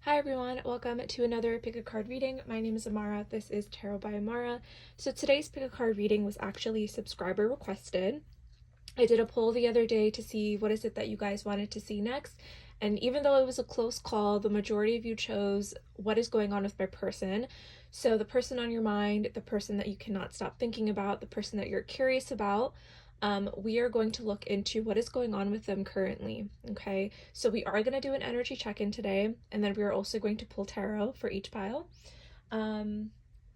Hi everyone, welcome to another pick a card reading. My name is Amara. This is Tarot by Amara. So today's pick a card reading was actually subscriber requested. I did a poll the other day to see what is it that you guys wanted to see next. And even though it was a close call, the majority of you chose what is going on with my person. So the person on your mind, the person that you cannot stop thinking about, the person that you're curious about, we are going to look into what is going on with them currently. Okay, so we are going to do an energy check-in today, and then we are also going to pull tarot for each pile.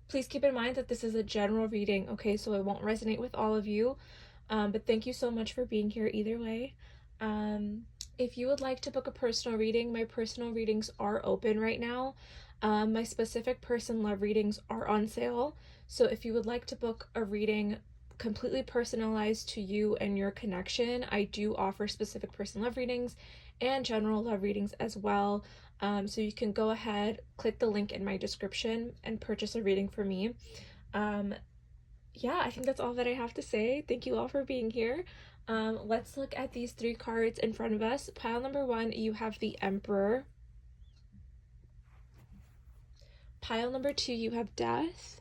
Please keep in mind that this is a general reading, okay, so it won't resonate with all of you, but thank you so much for being here either way. If you would like to book a personal reading, my personal readings are open right now. My specific person love readings are on sale, so if you would like to book a reading completely personalized to you and your connection, I do offer specific person love readings and general love readings as well. So you can go ahead, click the link in my description and purchase a reading for me. Yeah, I think that's all that I have to say. Thank you all for being here. Let's look at these three cards in front of us. Pile number 1, you have the Emperor. Pile number 2, you have Death.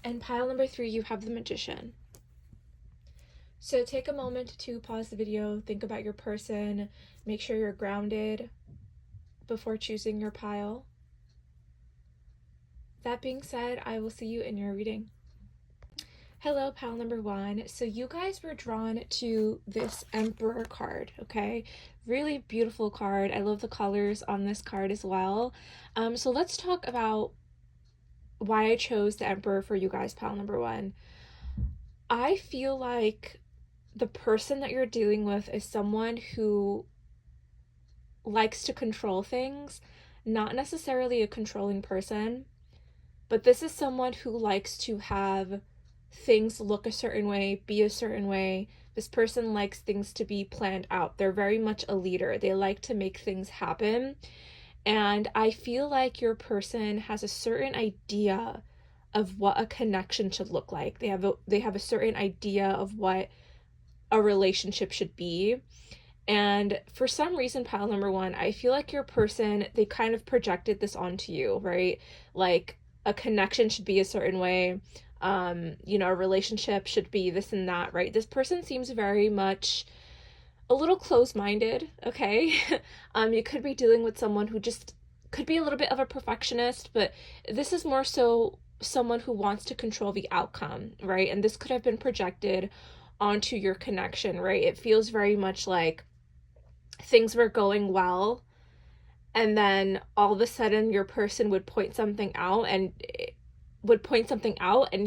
And pile number 3, you have the Magician. So take a moment to pause the video, think about your person, make sure you're grounded before choosing your pile. That being said, I will see you in your reading. Hello, pile number 1. So you guys were drawn to this Emperor card, okay? Really beautiful card. I love the colors on this card as well. So let's talk about why I chose the Emperor for you guys, pile number 1. I feel like the person that you're dealing with is someone who likes to control things, not necessarily a controlling person, but this is someone who likes to have things look a certain way, be a certain way. This person likes things to be planned out. They're very much a leader. They like to make things happen. And I feel like your person has a certain idea of what a connection should look like. They have a certain idea of what a relationship should be. And for some reason, pile number 1, I feel like your person, they kind of projected this onto you, right? Like a connection should be a certain way. A relationship should be this and that, right? This person seems very much a little close-minded, okay? You could be dealing with someone who just could be a little bit of a perfectionist, but this is more so someone who wants to control the outcome, right? And this could have been projected onto your connection, right? It feels very much like things were going well, and then all of a sudden your person would point something out and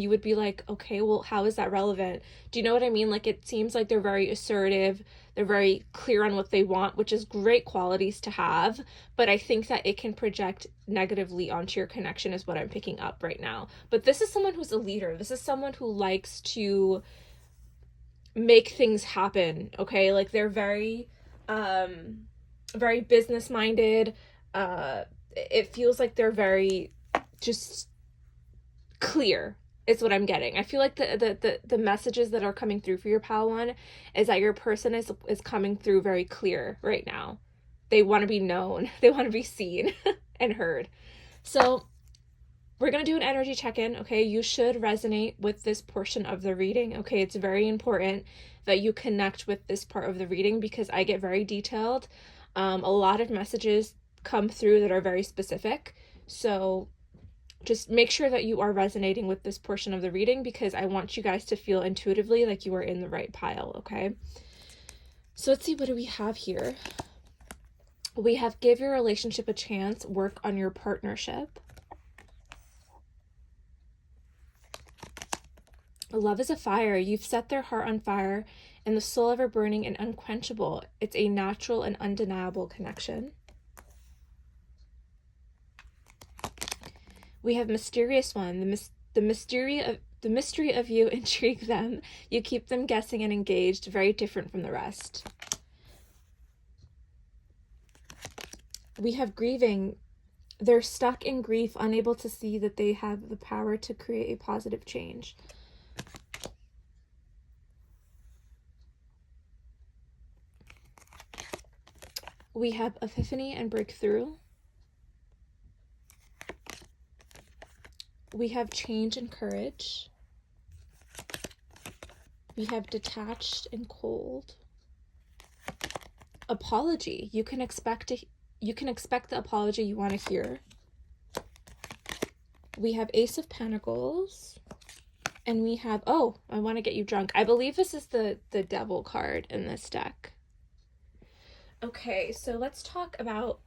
you would be like, okay, well, how is that relevant? Do you know what I mean? Like, it seems like they're very assertive, they're very clear on what they want, which is great qualities to have, but I think that it can project negatively onto your connection is what I'm picking up right now. But this is someone who's a leader. This is someone who likes to make things happen, okay? Like, they're very very business minded. It feels like they're very just clear is what I'm getting. I feel like the messages that are coming through for your pal 1 is that your person is coming through very clear right now. They want to be known. They want to be seen and heard. So we're going to do an energy check-in, okay? You should resonate with this portion of the reading, okay? It's very important that you connect with this part of the reading because I get very detailed. A lot of messages come through that are very specific. So just make sure that you are resonating with this portion of the reading because I want you guys to feel intuitively like you are in the right pile, okay? So let's see, what do we have here? We have give your relationship a chance, work on your partnership. Love is a fire. You've set their heart on fire and the soul ever burning and unquenchable. It's a natural and undeniable connection. We have mysterious one. The mystery of you intrigue them. You keep them guessing and engaged, very different from the rest. We have grieving. They're stuck in grief, unable to see that they have the power to create a positive change. We have epiphany and breakthrough. We have change and courage. We have detached and cold. Apology. You can expect the apology you want to hear. We have Ace of Pentacles. And we have, oh, I want to get you drunk. I believe this is the Devil card in this deck. Okay, so let's talk about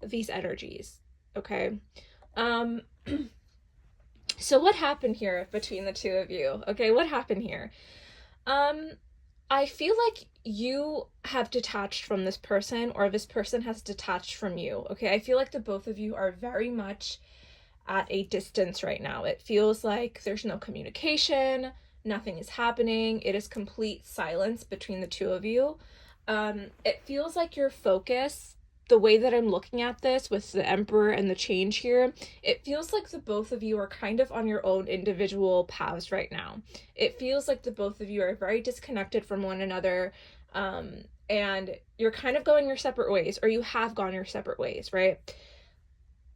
these energies, okay? So what happened here between the two of you? Okay, what happened here? I feel like you have detached from this person, or this person has detached from you, okay? I feel like the both of you are very much at a distance right now. It feels like there's no communication, nothing is happening. It is complete silence between the two of you. It feels like your focus, the way that I'm looking at this with the Emperor and the change here, it feels like the both of you are kind of on your own individual paths right now. It feels like the both of you are very disconnected from one another, and you're kind of going your separate ways, or you have gone your separate ways, right?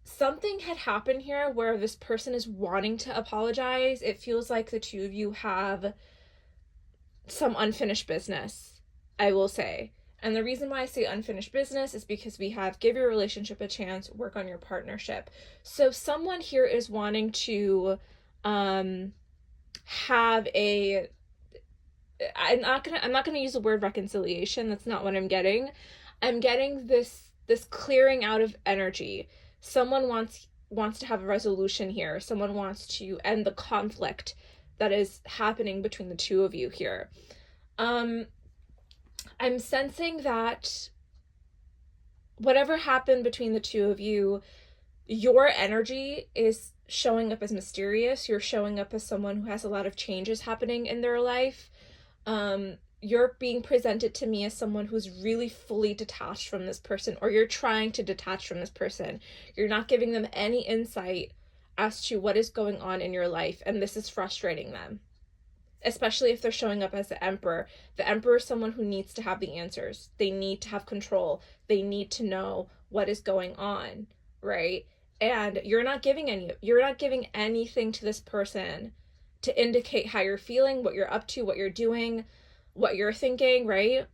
Something had happened here where this person is wanting to apologize. It feels like the two of you have some unfinished business, I will say. And the reason why I say unfinished business is because we have give your relationship a chance, work on your partnership. So someone here is wanting to have a I'm not gonna use the word reconciliation. That's not what I'm getting. I'm getting this clearing out of energy. Someone wants to have a resolution here. Someone wants to end the conflict that is happening between the two of you here. I'm sensing that whatever happened between the two of you, your energy is showing up as mysterious. You're showing up as someone who has a lot of changes happening in their life. You're being presented to me as someone who's really fully detached from this person, or you're trying to detach from this person. You're not giving them any insight as to what is going on in your life, and this is frustrating them, especially if they're showing up as the Emperor. The Emperor is someone who needs to have the answers. They need to have control. They need to know what is going on, right? And you're not giving anything to this person to indicate how you're feeling, what you're up to, what you're doing, what you're thinking, right?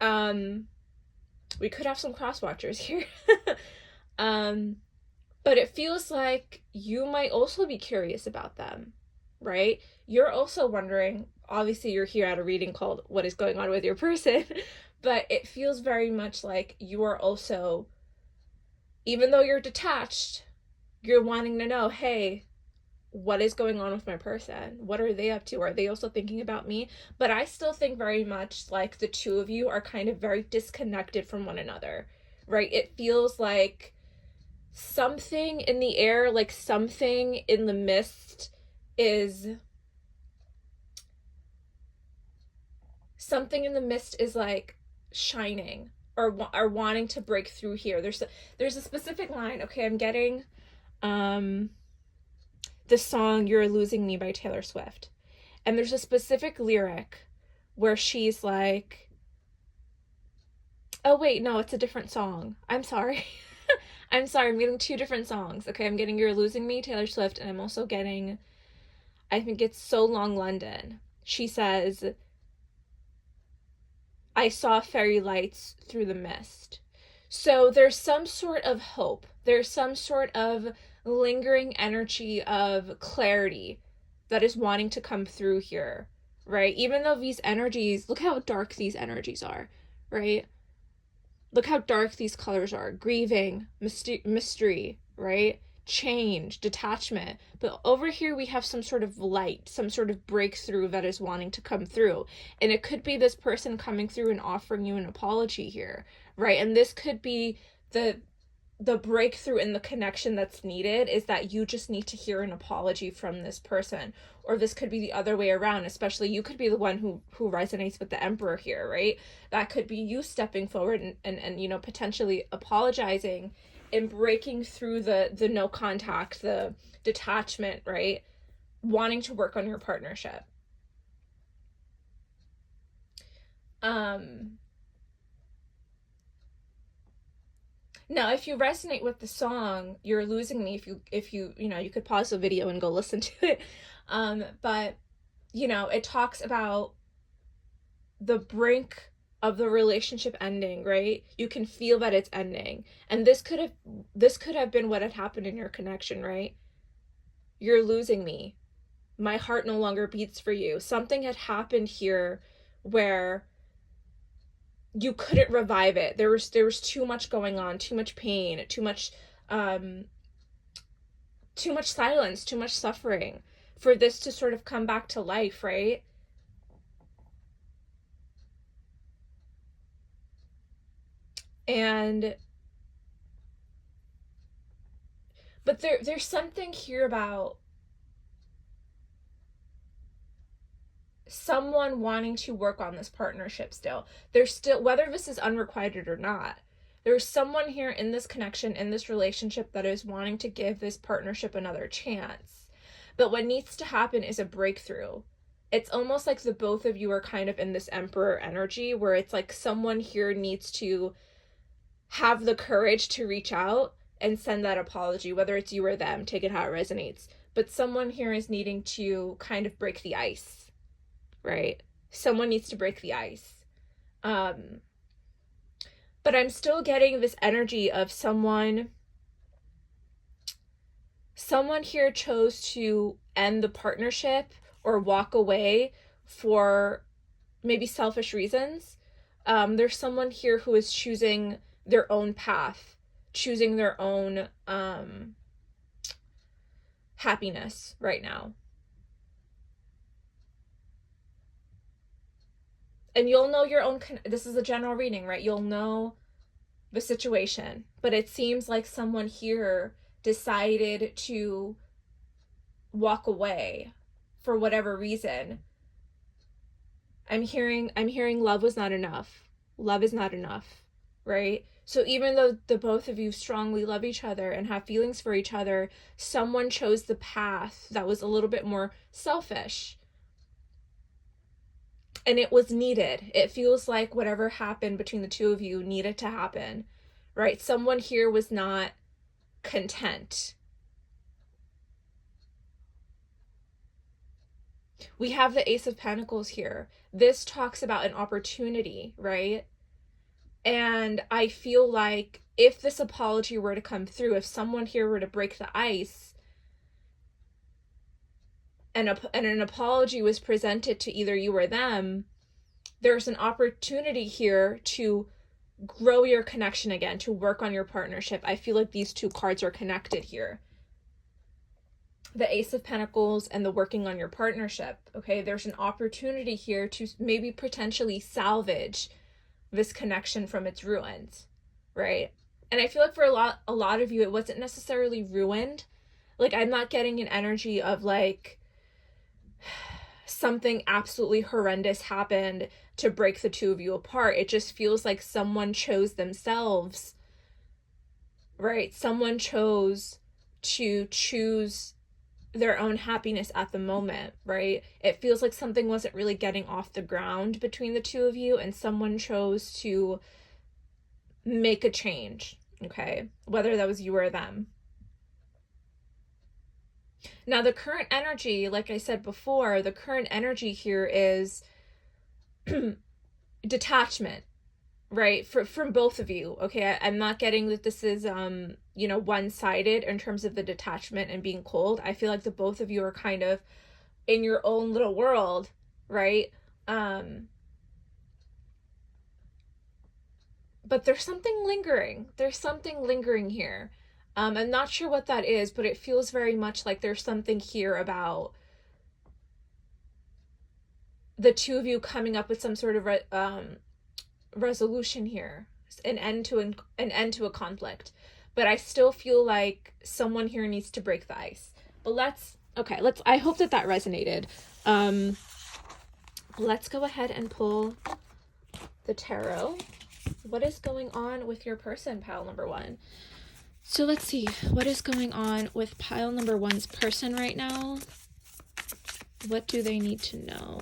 We could have some cross watchers here. But it feels like you might also be curious about them, right? You're also wondering, obviously you're here at a reading called What is Going On with Your Person, but it feels very much like you are also, even though you're detached, you're wanting to know, hey, what is going on with my person? What are they up to? Are they also thinking about me? But I still think very much like the two of you are kind of very disconnected from one another, right? It feels like something in the air, like something in the mist is like shining, or wanting to break through here. There's a specific line. Okay, I'm getting the song You're Losing Me by Taylor Swift. And there's a specific lyric where she's like, oh wait, no, it's a different song. I'm sorry. I'm sorry, I'm getting two different songs. Okay, I'm getting You're Losing Me, Taylor Swift, and I'm also getting, I think it's So Long London. She says, I saw fairy lights through the mist. So there's some sort of hope. There's some sort of lingering energy of clarity that is wanting to come through here, right? Even though these energies, look how dark these energies are, right? Look how dark these colors are. Grieving, mystery, right? Change, detachment. But over here we have some sort of light, some sort of breakthrough that is wanting to come through. And it could be this person coming through and offering you an apology here, right? And this could be the breakthrough in the connection that's needed, is that you just need to hear an apology from this person. Or this could be the other way around, especially you could be the one who resonates with the Emperor here, right? That could be you stepping forward and you know, potentially apologizing and breaking through the no contact, the detachment, right? Wanting to work on your partnership. Now, if you resonate with the song, You're Losing Me, you could pause the video and go listen to it. But, it talks about the brink of the relationship ending, right? You can feel that it's ending. And this could have been what had happened in your connection, right? You're losing me. My heart no longer beats for you. Something had happened here where you couldn't revive it. There was too much going on, too much pain, um too much silence, too much suffering for this to sort of come back to life, right? And but there's something here about someone wanting to work on this partnership still. There's still, whether this is unrequited or not, there's someone here in this connection, in this relationship, that is wanting to give this partnership another chance. But what needs to happen is a breakthrough. It's almost like the both of you are kind of in this emperor energy where it's like someone here needs to have the courage to reach out and send that apology, whether it's you or them, take it how it resonates. But someone here is needing to kind of break the ice, right? Someone needs to break the ice. But I'm still getting this energy of someone here chose to end the partnership or walk away for maybe selfish reasons. There's someone here who is choosing their own path, choosing their own happiness right now. And you'll know your own, this is a general reading, right? You'll know the situation, but it seems like someone here decided to walk away for whatever reason. I'm hearing love was not enough. Love is not enough, right? So even though the both of you strongly love each other and have feelings for each other, someone chose the path that was a little bit more selfish. And it was needed. It feels like whatever happened between the two of you needed to happen, right? Someone here was not content. We have the Ace of Pentacles here. This talks about an opportunity, right? And I feel like if this apology were to come through, if someone here were to break the ice, and an apology was presented to either you or them, there's an opportunity here to grow your connection again, to work on your partnership. I feel like these two cards are connected here. The Ace of Pentacles and the working on your partnership. Okay, there's an opportunity here to maybe potentially salvage this connection from its ruins, right? And I feel like for a lot of you, it wasn't necessarily ruined. Like, I'm not getting an energy of like something absolutely horrendous happened to break the two of you apart. It just feels like someone chose themselves, right? Someone chose to choose their own happiness at the moment, right? It feels like something wasn't really getting off the ground between the two of you, and someone chose to make a change, okay? Whether that was you or them. Now, the current energy, like I said before, the current energy here is detachment, right? From both of you, okay? I'm not getting that this is, one-sided in terms of the detachment and being cold. I feel like the both of you are kind of in your own little world, right? But there's something lingering. There's something lingering here. I'm not sure what that is, but it feels very much like there's something here about the two of you coming up with some sort of resolution here, an end to a conflict. But I still feel like someone here needs to break the ice. But I hope that resonated. Let's go ahead and pull the tarot. What is going on with your person, pile number one? So let's see, what is going on with pile number one's person right now? What do they need to know?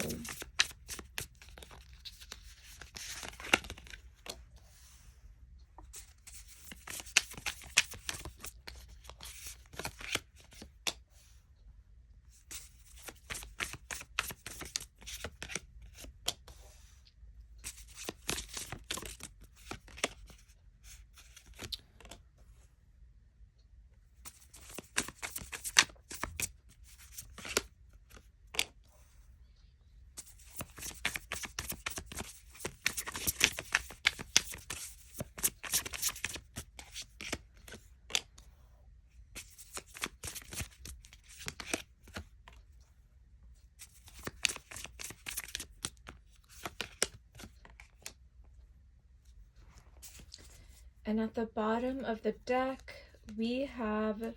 And at the bottom of the deck, we have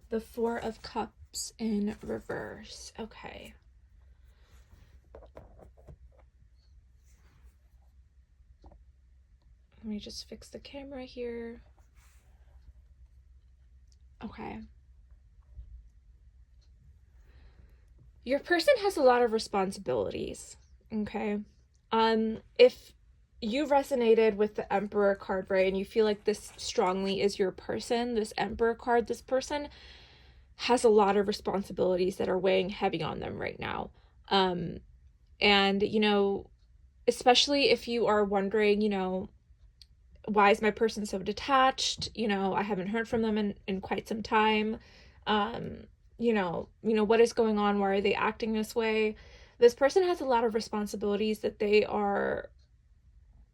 the Four of Cups in reverse. Okay. Let me just fix the camera here. Okay. Your person has a lot of responsibilities, okay? If you resonated with the Emperor card, right, and you feel like this strongly is your person, this Emperor card, this person has a lot of responsibilities that are weighing heavy on them right now. And, you know, especially if you are wondering, you know, why is my person so detached? You know, I haven't heard from them in quite some time. Um, what is going on? Why are they acting this way? This person has a lot of responsibilities that they are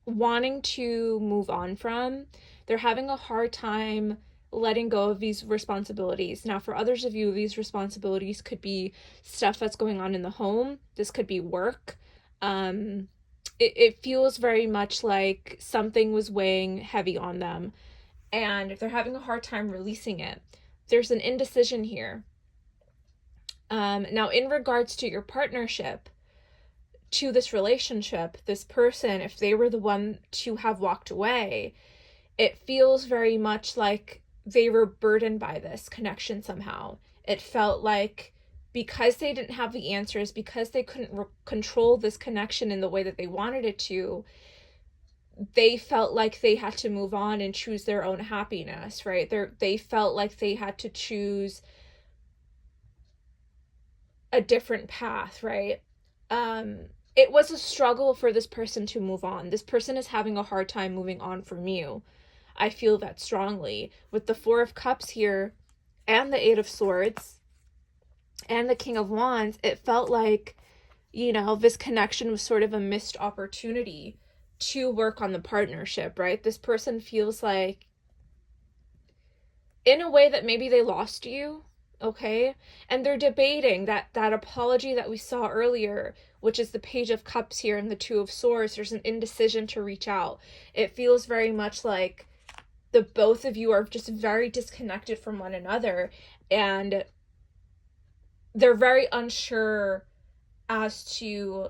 wanting to move on from. They're having a hard time letting go of these responsibilities. Now, for others of you, these responsibilities could be stuff that's going on in the home. This could be work. It feels very much like something was weighing heavy on them and they're having a hard time releasing it. There's an indecision here. Now, in regards to your partnership, to this relationship, this person, if they were the one to have walked away, it feels very much like they were burdened by this connection somehow. It felt like because they didn't have the answers, because they couldn't control this connection in the way that they wanted it to, they felt like they had to move on and choose their own happiness, right? They felt like they had to choose a different path, right? It was a struggle for this person to move on. This person is having a hard time moving on from you. I feel that strongly. With the Four of Cups here and the Eight of Swords and the King of Wands, it felt like, you know, this connection was sort of a missed opportunity to work on the partnership, right? This person feels like, in a way, that maybe they lost you, okay? And they're debating that apology that we saw earlier, which is the Page of Cups here and the Two of Swords. There's an indecision to reach out. It feels very much like the both of you are just very disconnected from one another, and they're very unsure as to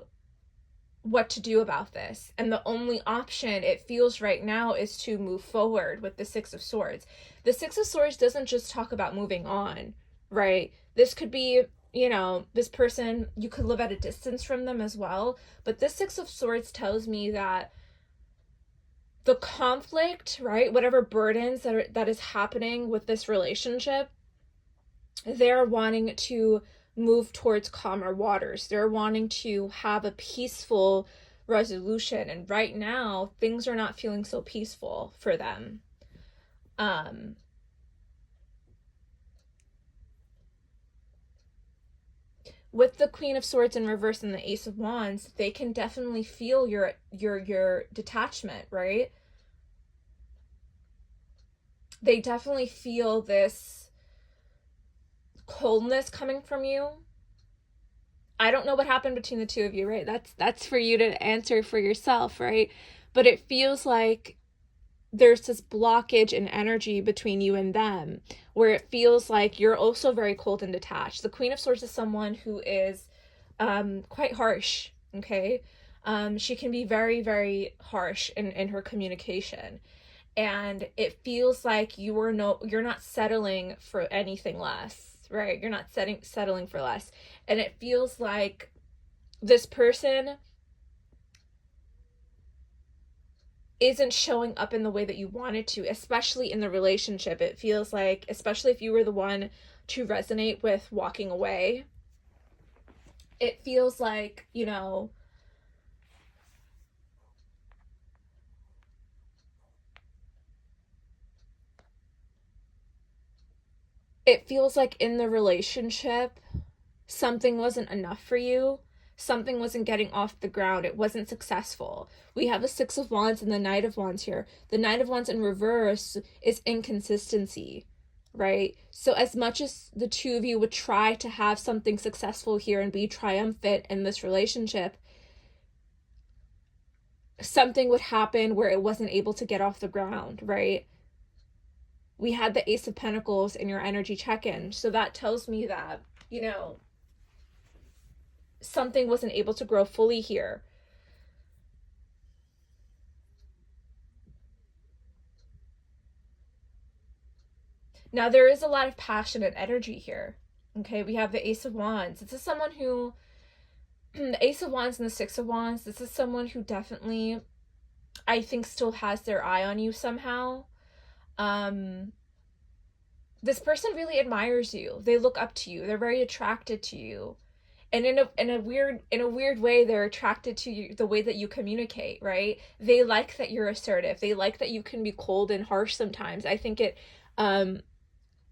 what to do about this. And the only option it feels right now is to move forward with the Six of Swords. The Six of Swords doesn't just talk about moving on, right? This could be, you know, this person, you could live at a distance from them as well. But this Six of Swords tells me that the conflict, right, whatever burdens that is happening with this relationship, they're wanting to move towards calmer waters. They're wanting to have a peaceful resolution. And right now, things are not feeling so peaceful for them. With the Queen of Swords in reverse and the Ace of Wands, they can definitely feel your detachment, right? They definitely feel this coldness coming from you. I don't know what happened between the two of you, right? That's for you to answer for yourself, right? But it feels like there's this blockage in energy between you and them, where it feels like you're also very cold and detached. The Queen of Swords is someone who is quite harsh, okay? She can be very, very harsh in her communication. And it feels like you're not settling for anything less, right? You're not settling for less. And it feels like this person isn't showing up in the way that you wanted to, especially in the relationship. It feels like, especially if you were the one to resonate with walking away, it feels like, you know, it feels like in the relationship, something wasn't enough for you. Something wasn't getting off the ground. It wasn't successful. We have the Six of Wands and the Knight of Wands here. The Knight of Wands in reverse is inconsistency, right? So as much as the two of you would try to have something successful here and be triumphant in this relationship, something would happen where it wasn't able to get off the ground, right? We had the Ace of Pentacles in your energy check-in. So that tells me that, you know, something wasn't able to grow fully here. Now, there is a lot of passion and energy here. Okay, we have the Ace of Wands. This is someone who, the Ace of Wands and the Six of Wands, this is someone who definitely, I think, still has their eye on you somehow. This person really admires you. They look up to you. They're very attracted to you. And in a weird way, they're attracted to you, the way that you communicate, right? They like that you're assertive. They like that you can be cold and harsh sometimes. I think it,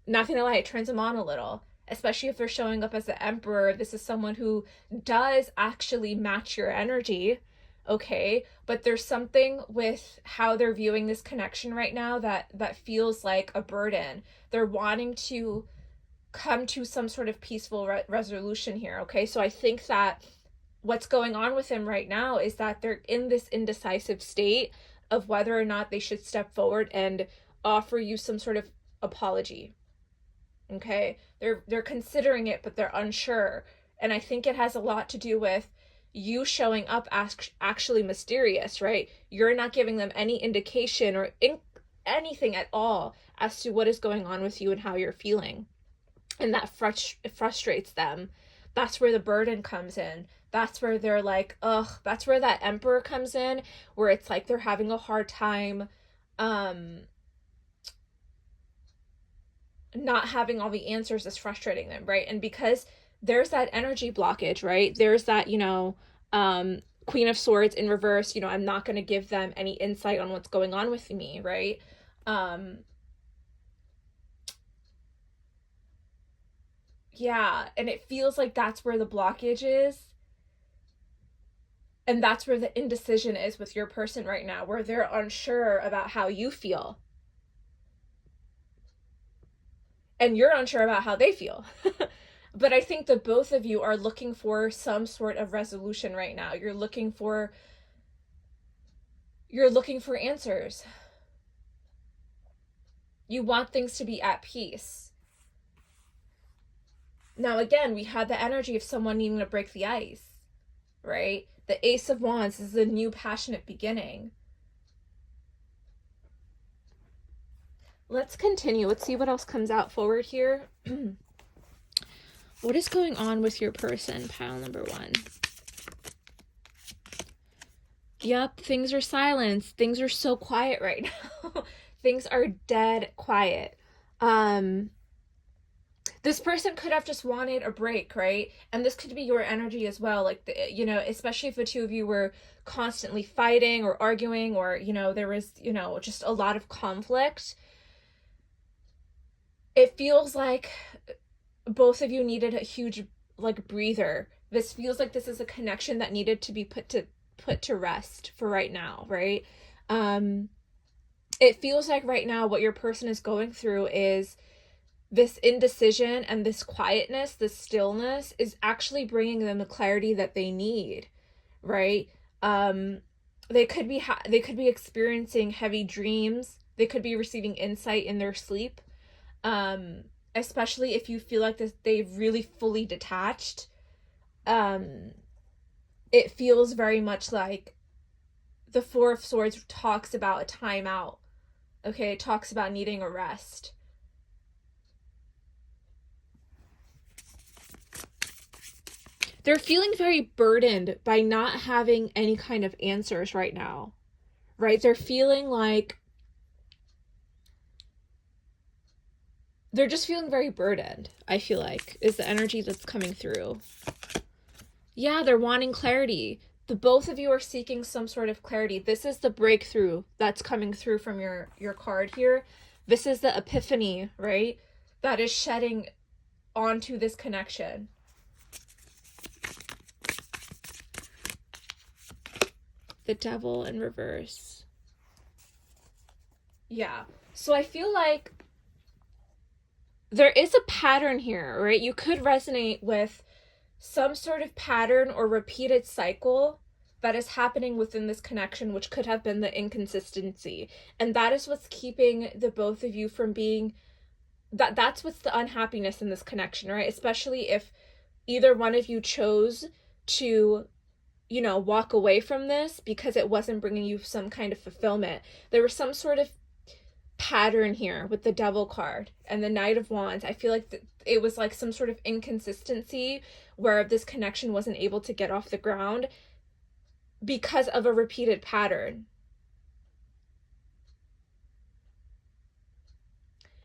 not gonna lie, it turns them on a little, especially if they're showing up as the Emperor. This is someone who does actually match your energy, okay? But there's something with how they're viewing this connection right now that feels like a burden. They're wanting to come to some sort of peaceful resolution here, okay? So I think that what's going on with him right now is that they're in this indecisive state of whether or not they should step forward and offer you some sort of apology. Okay? They're considering it, but they're unsure. And I think it has a lot to do with you showing up as actually mysterious, right? You're not giving them any indication or anything at all as to what is going on with you and how you're feeling. And that frustrates them. That's where the burden comes in. That's where they're like, ugh, that's where that Emperor comes in, where it's like they're having a hard time not having all the answers is frustrating them, right? And because there's that energy blockage, right? There's that, Queen of Swords in reverse, I'm not going to give them any insight on what's going on with me, right? Yeah, and it feels like that's where the blockage is. And that's where the indecision is with your person right now, where they're unsure about how you feel. And you're unsure about how they feel. But I think that both of you are looking for some sort of resolution right now. You're looking for answers. You want things to be at peace. Now, again, we had the energy of someone needing to break the ice, right? The Ace of Wands is a new passionate beginning. Let's continue. Let's see what else comes out forward here. What is going on with your person, pile number 1? Yep, things are silenced. Things are so quiet right now. Things are dead quiet. This person could have just wanted a break, right? And this could be your energy as well. Like, especially if the two of you were constantly fighting or arguing, or, there was, just a lot of conflict. It feels like both of you needed a huge, like, breather. This feels like this is a connection that needed to be put to rest for right now, right? It feels like right now what your person is going through is this indecision, and this quietness, this stillness is actually bringing them the clarity that they need, right? They could be experiencing heavy dreams. They could be receiving insight in their sleep. Especially if you feel like they've really fully detached. It feels very much like the Four of Swords talks about a timeout. Okay, it talks about needing a rest. They're feeling very burdened by not having any kind of answers right now, right? They're feeling like they're just feeling very burdened, I feel like, is the energy that's coming through. Yeah, they're wanting clarity. The both of you are seeking some sort of clarity. This is the breakthrough that's coming through from your card here. This is the epiphany, right? That is shedding onto this connection. The Devil in reverse. Yeah. So I feel like there is a pattern here, right? You could resonate with some sort of pattern or repeated cycle that is happening within this connection, which could have been the inconsistency. And that is what's keeping the both of you from being, that's what's the unhappiness in this connection, right? Especially if either one of you chose to, you know, walk away from this because it wasn't bringing you some kind of fulfillment. There was some sort of pattern here with the Devil card and the Knight of Wands. I feel like it was like some sort of inconsistency where this connection wasn't able to get off the ground because of a repeated pattern.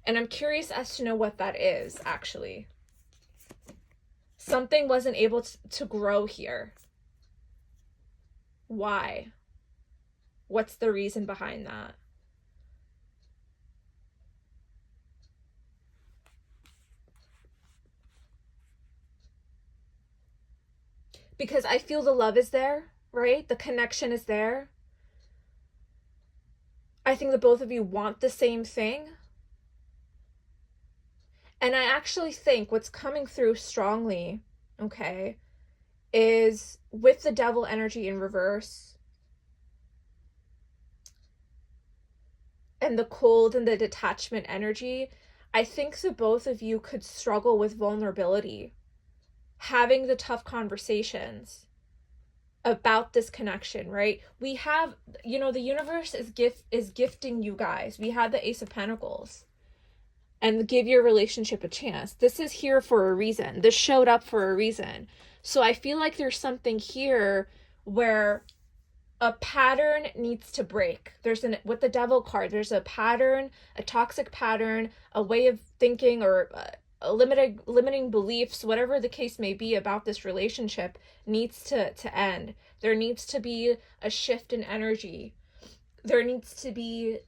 And I'm curious as to know what that is, actually. Something wasn't able to grow here. Why? What's the reason behind that? Because I feel the love is there, right? The connection is there. I think that both of you want the same thing. And I actually think what's coming through strongly, okay, is with the Devil energy in reverse and the cold and the detachment energy, I think the both of you could struggle with vulnerability, having the tough conversations about this connection, right? We have, you know, the universe is gifting you guys. We had the Ace of Pentacles. And give your relationship a chance. This is here for a reason. This showed up for a reason. So I feel like there's something here where a pattern needs to break. With the Devil card, there's a pattern, a toxic pattern, a way of thinking, or a limiting beliefs, whatever the case may be about this relationship needs to end. There needs to be a shift in energy. There needs to be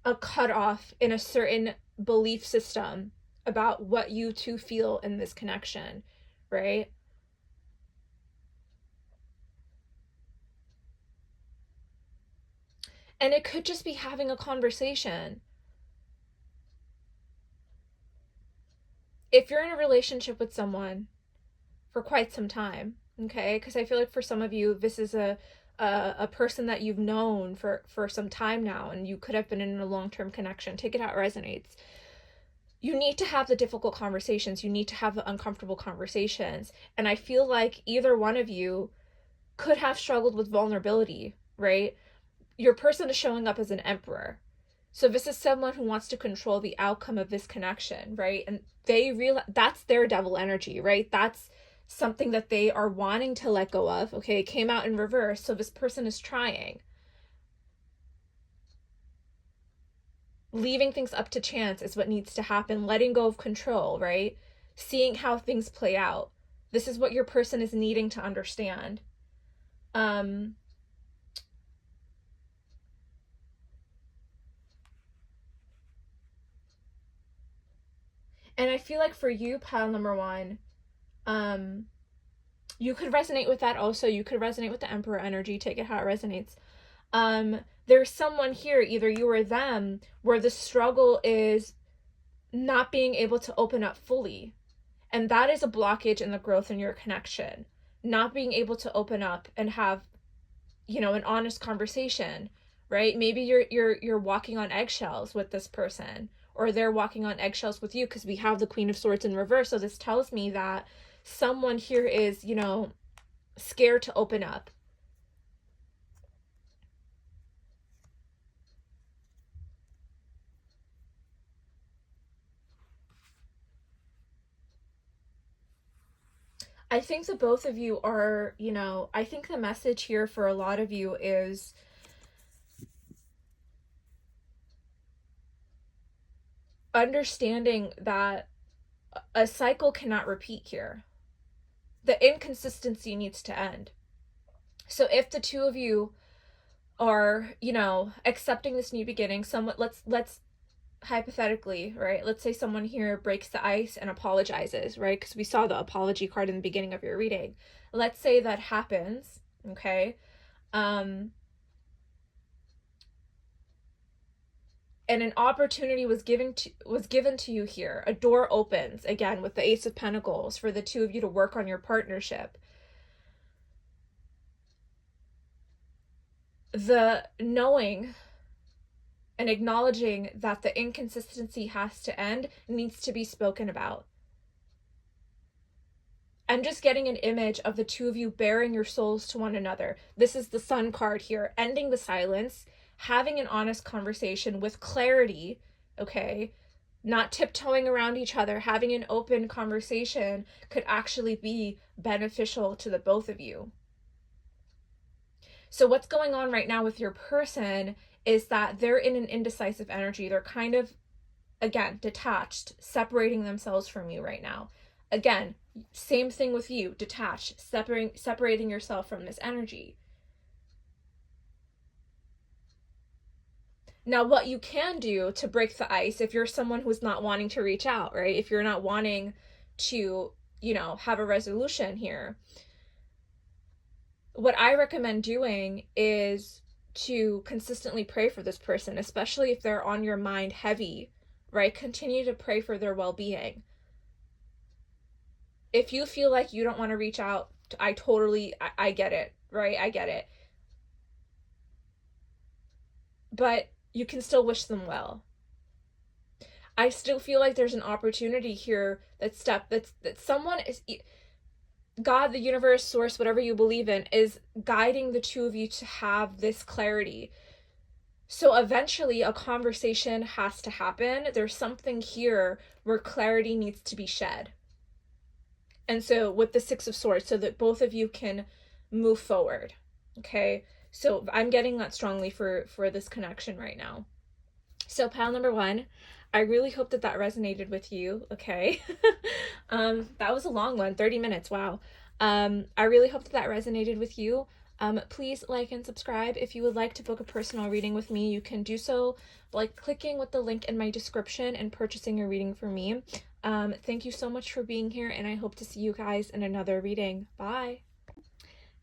a cutoff in a certain belief system about what you two feel in this connection, right? And it could just be having a conversation. If you're in a relationship with someone for quite some time, okay, because I feel like for some of you, this is a person that you've known for some time now, and you could have been in a long-term connection. Take it how it resonates. You need to have the difficult conversations. You need to have the uncomfortable conversations. And I feel like either one of you could have struggled with vulnerability, right? Your person is showing up as an emperor. So this is someone who wants to control the outcome of this connection, right? And they realize that's their Devil energy, right? That's something that they are wanting to let go of. Okay, it came out in reverse, so this person is trying. Leaving things up to chance is what needs to happen. Letting go of control, right? Seeing how things play out. This is what your person is needing to understand. And I feel like for you, pile number one, you could resonate with that also. You could resonate with the Emperor energy. Take it how it resonates. There's someone here, either you or them, where the struggle is not being able to open up fully. And that is a blockage in the growth in your connection. Not being able to open up and have, you know, an honest conversation, right? Maybe you're walking on eggshells with this person, or they're walking on eggshells with you, because we have the Queen of Swords in reverse. So this tells me that someone here is, you know, scared to open up. I think that both of you are, you know, I think the message here for a lot of you is understanding that a cycle cannot repeat here. The inconsistency needs to end. So if the two of you are, you know, accepting this new beginning, somewhat, let's hypothetically, right? Let's say someone here breaks the ice and apologizes, right? Because we saw the apology card in the beginning of your reading. Let's say that happens, okay? And an opportunity was given to you here. A door opens again with the Ace of Pentacles for the two of you to work on your partnership. the knowing and acknowledging that the inconsistency has to end needs to be spoken about. I'm just getting an image of the two of you bearing your souls to one another. This is the Sun card here, ending the silence, having an honest conversation with clarity, okay? Not tiptoeing around each other, having an open conversation could actually be beneficial to the both of you. So what's going on right now with your person is that they're in an indecisive energy. They're kind of, again, detached, separating themselves from you right now. Again, same thing with you, detached, separating yourself from this energy. Now, what you can do to break the ice, if you're someone who's not wanting to reach out, right? If you're not wanting to, have a resolution here, what I recommend doing is to consistently pray for this person, especially if they're on your mind heavy, right? Continue to pray for their well-being. If you feel like you don't want to reach out, I get it, right? I get it. But you can still wish them well. I still feel like there's an opportunity here that someone is, God, the universe, source, whatever you believe in, is guiding the two of you to have this clarity. So eventually a conversation has to happen. There's something here where clarity needs to be shed. And so with the Six of Swords, so that both of you can move forward. Okay. So I'm getting that strongly for this connection right now. So pile number one, I really hope that resonated with you. Okay. That was a long one, 30 minutes. Wow. I really hope that resonated with you. Please like and subscribe. If you would like to book a personal reading with me, you can do so by clicking with the link in my description and purchasing a reading from me. Thank you so much for being here, and I hope to see you guys in another reading. Bye.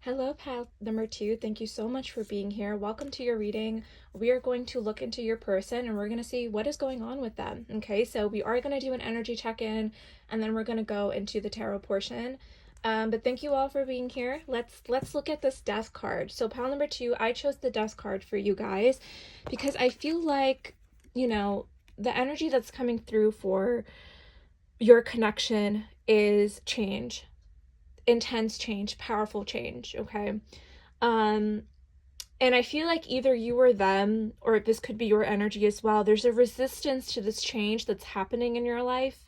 Hello, pile number two. Thank you so much for being here. Welcome to your reading. We are going to look into your person and we're going to see what is going on with them. Okay, so we are going to do an energy check-in and then we're going to go into the tarot portion. But thank you all for being here. Let's look at this Death card. So pile number two, I chose the Death card for you guys because I feel like, the energy that's coming through for your connection is change. Intense change, powerful change, okay? And I feel like either you or them, or this could be your energy as well, there's a resistance to this change that's happening in your life.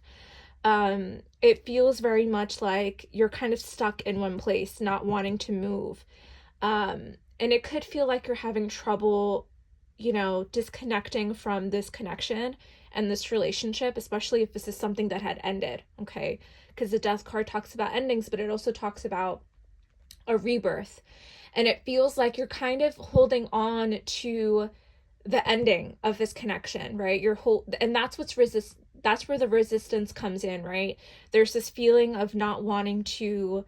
It feels very much like you're kind of stuck in one place, not wanting to move. And it could feel like you're having trouble, disconnecting from this connection and this relationship, especially if this is something that had ended, okay? Because the Death card talks about endings, but it also talks about a rebirth. And it feels like you're kind of holding on to the ending of this connection, right? And that's where the resistance comes in, right? There's this feeling of not wanting to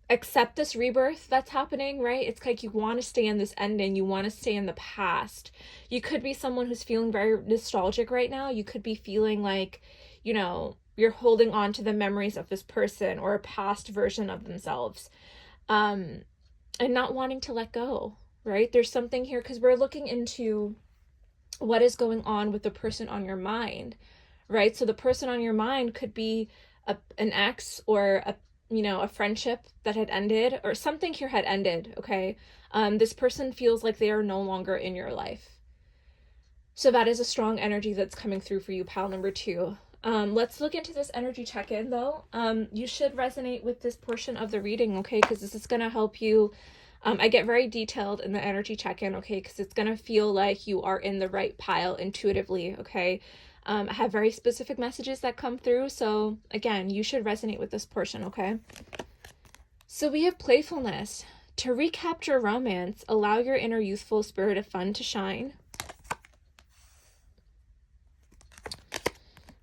accept this rebirth that's happening, right? It's like you want to stay in this ending. You want to stay in the past. You could be someone who's feeling very nostalgic right now. You could be feeling like, you're holding on to the memories of this person or a past version of themselves, and not wanting to let go, right? There's something here because we're looking into what is going on with the person on your mind, right? So the person on your mind could be an ex or a friendship that had ended, or something here had ended, okay? This person feels like they are no longer in your life. So that is a strong energy that's coming through for you, pile number two. Let's look into this energy check-in though. You should resonate with this portion of the reading, okay? Because this is going to help you. I get very detailed in the energy check-in, okay? Because it's going to feel like you are in the right pile intuitively, okay? I have very specific messages that come through. So again, you should resonate with this portion, okay? So we have playfulness. To recapture romance, allow your inner youthful spirit of fun to shine.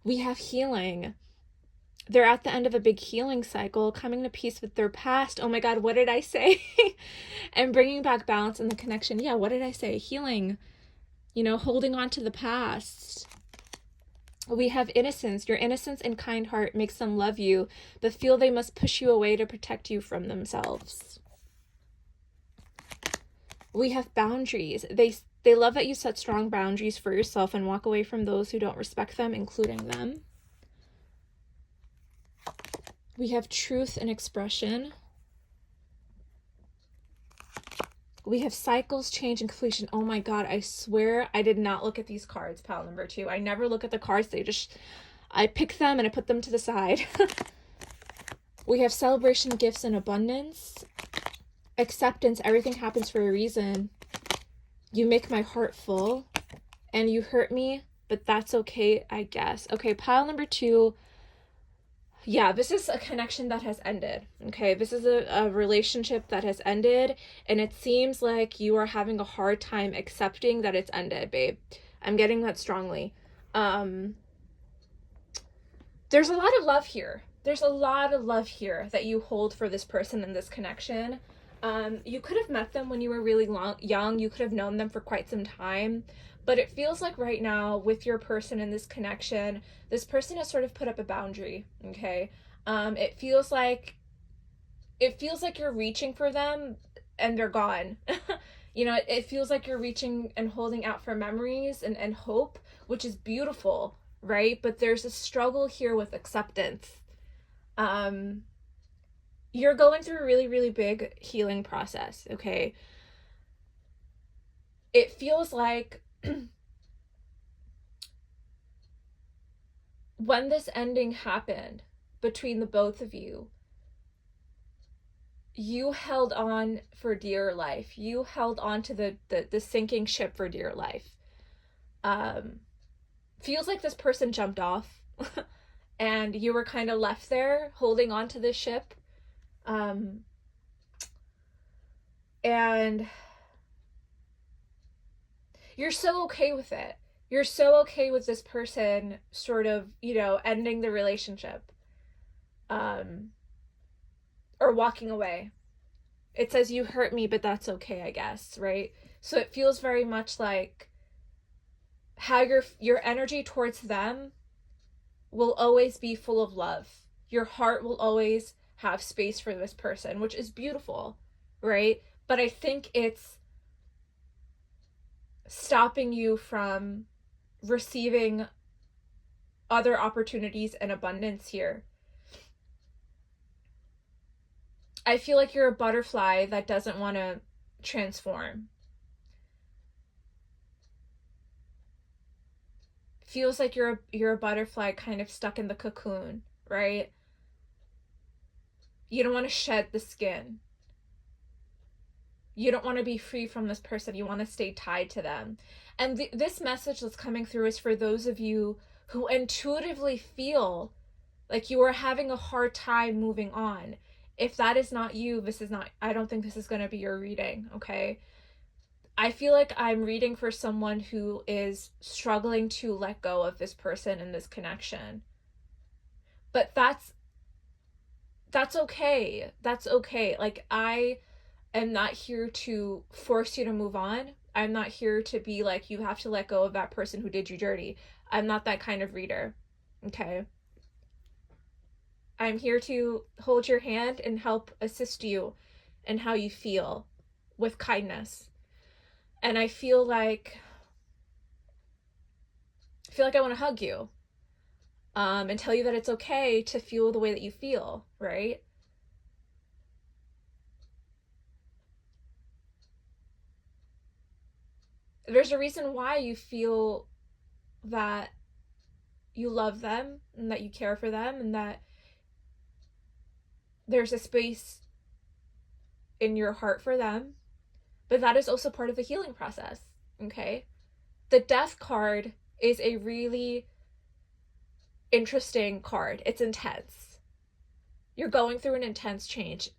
We have healing. They're at the end of a big healing cycle, coming to peace with their past. Oh my God, what did I say? And bringing back balance in the connection. Yeah, what did I say? Healing, holding on to the past. We have innocence. Your innocence and kind heart makes them love you, but feel they must push you away to protect you from themselves. We have boundaries. They love that you set strong boundaries for yourself and walk away from those who don't respect them, including them. We have truth and expression. We have cycles, change, and completion. Oh my God, I swear I did not look at these cards, pile number 2. I never look at the cards. I pick them and I put them to the side. We have celebration, gifts, and abundance. Acceptance, everything happens for a reason. You make my heart full. And you hurt me, but that's okay, I guess. Okay, pile number 2. Yeah, this is a connection that has ended. Okay, this is a relationship that has ended, and it seems like you are having a hard time accepting that it's ended, babe. I'm getting that strongly. There's a lot of love here. There's a lot of love here that you hold for this person in this connection. You could have met them when you were really young. You could have known them for quite some time. But it feels like right now, with your person in this connection, this person has sort of put up a boundary, okay? It feels like you're reaching for them and they're gone. It feels like you're reaching and holding out for memories and hope, which is beautiful, right? But there's a struggle here with acceptance. You're going through a really, really big healing process, okay? It feels like when this ending happened between the both of you, you held on for dear life. You held on to the sinking ship for dear life. Feels like this person jumped off and you were kind of left there holding on to this ship. And you're so okay with it. You're so okay with this person sort of, ending the relationship. Or walking away. It says you hurt me, but that's okay, I guess, right? So it feels very much like how your energy towards them will always be full of love. Your heart will always have space for this person, which is beautiful, right? But I think it's stopping you from receiving other opportunities and abundance here. I feel like you're a butterfly that doesn't want to transform. Feels like you're a butterfly kind of stuck in the cocoon, right? You don't want to shed the skin. You don't want to be free from this person. You want to stay tied to them. And this message that's coming through is for those of you who intuitively feel like you are having a hard time moving on. If that is not you, I don't think this is going to be your reading, okay? I feel like I'm reading for someone who is struggling to let go of this person and this connection. But that's okay. That's okay. Like, I am not here to force you to move on. I'm not here to be like, you have to let go of that person who did you dirty. I'm not that kind of reader, okay? I'm here to hold your hand and help assist you in how you feel with kindness. And I feel like I want to hug you and tell you that it's okay to feel the way that you feel, right? There's a reason why you feel that you love them and that you care for them and that there's a space in your heart for them. But that is also part of the healing process, okay? The Death card is a really interesting card. It's intense. You're going through an intense change.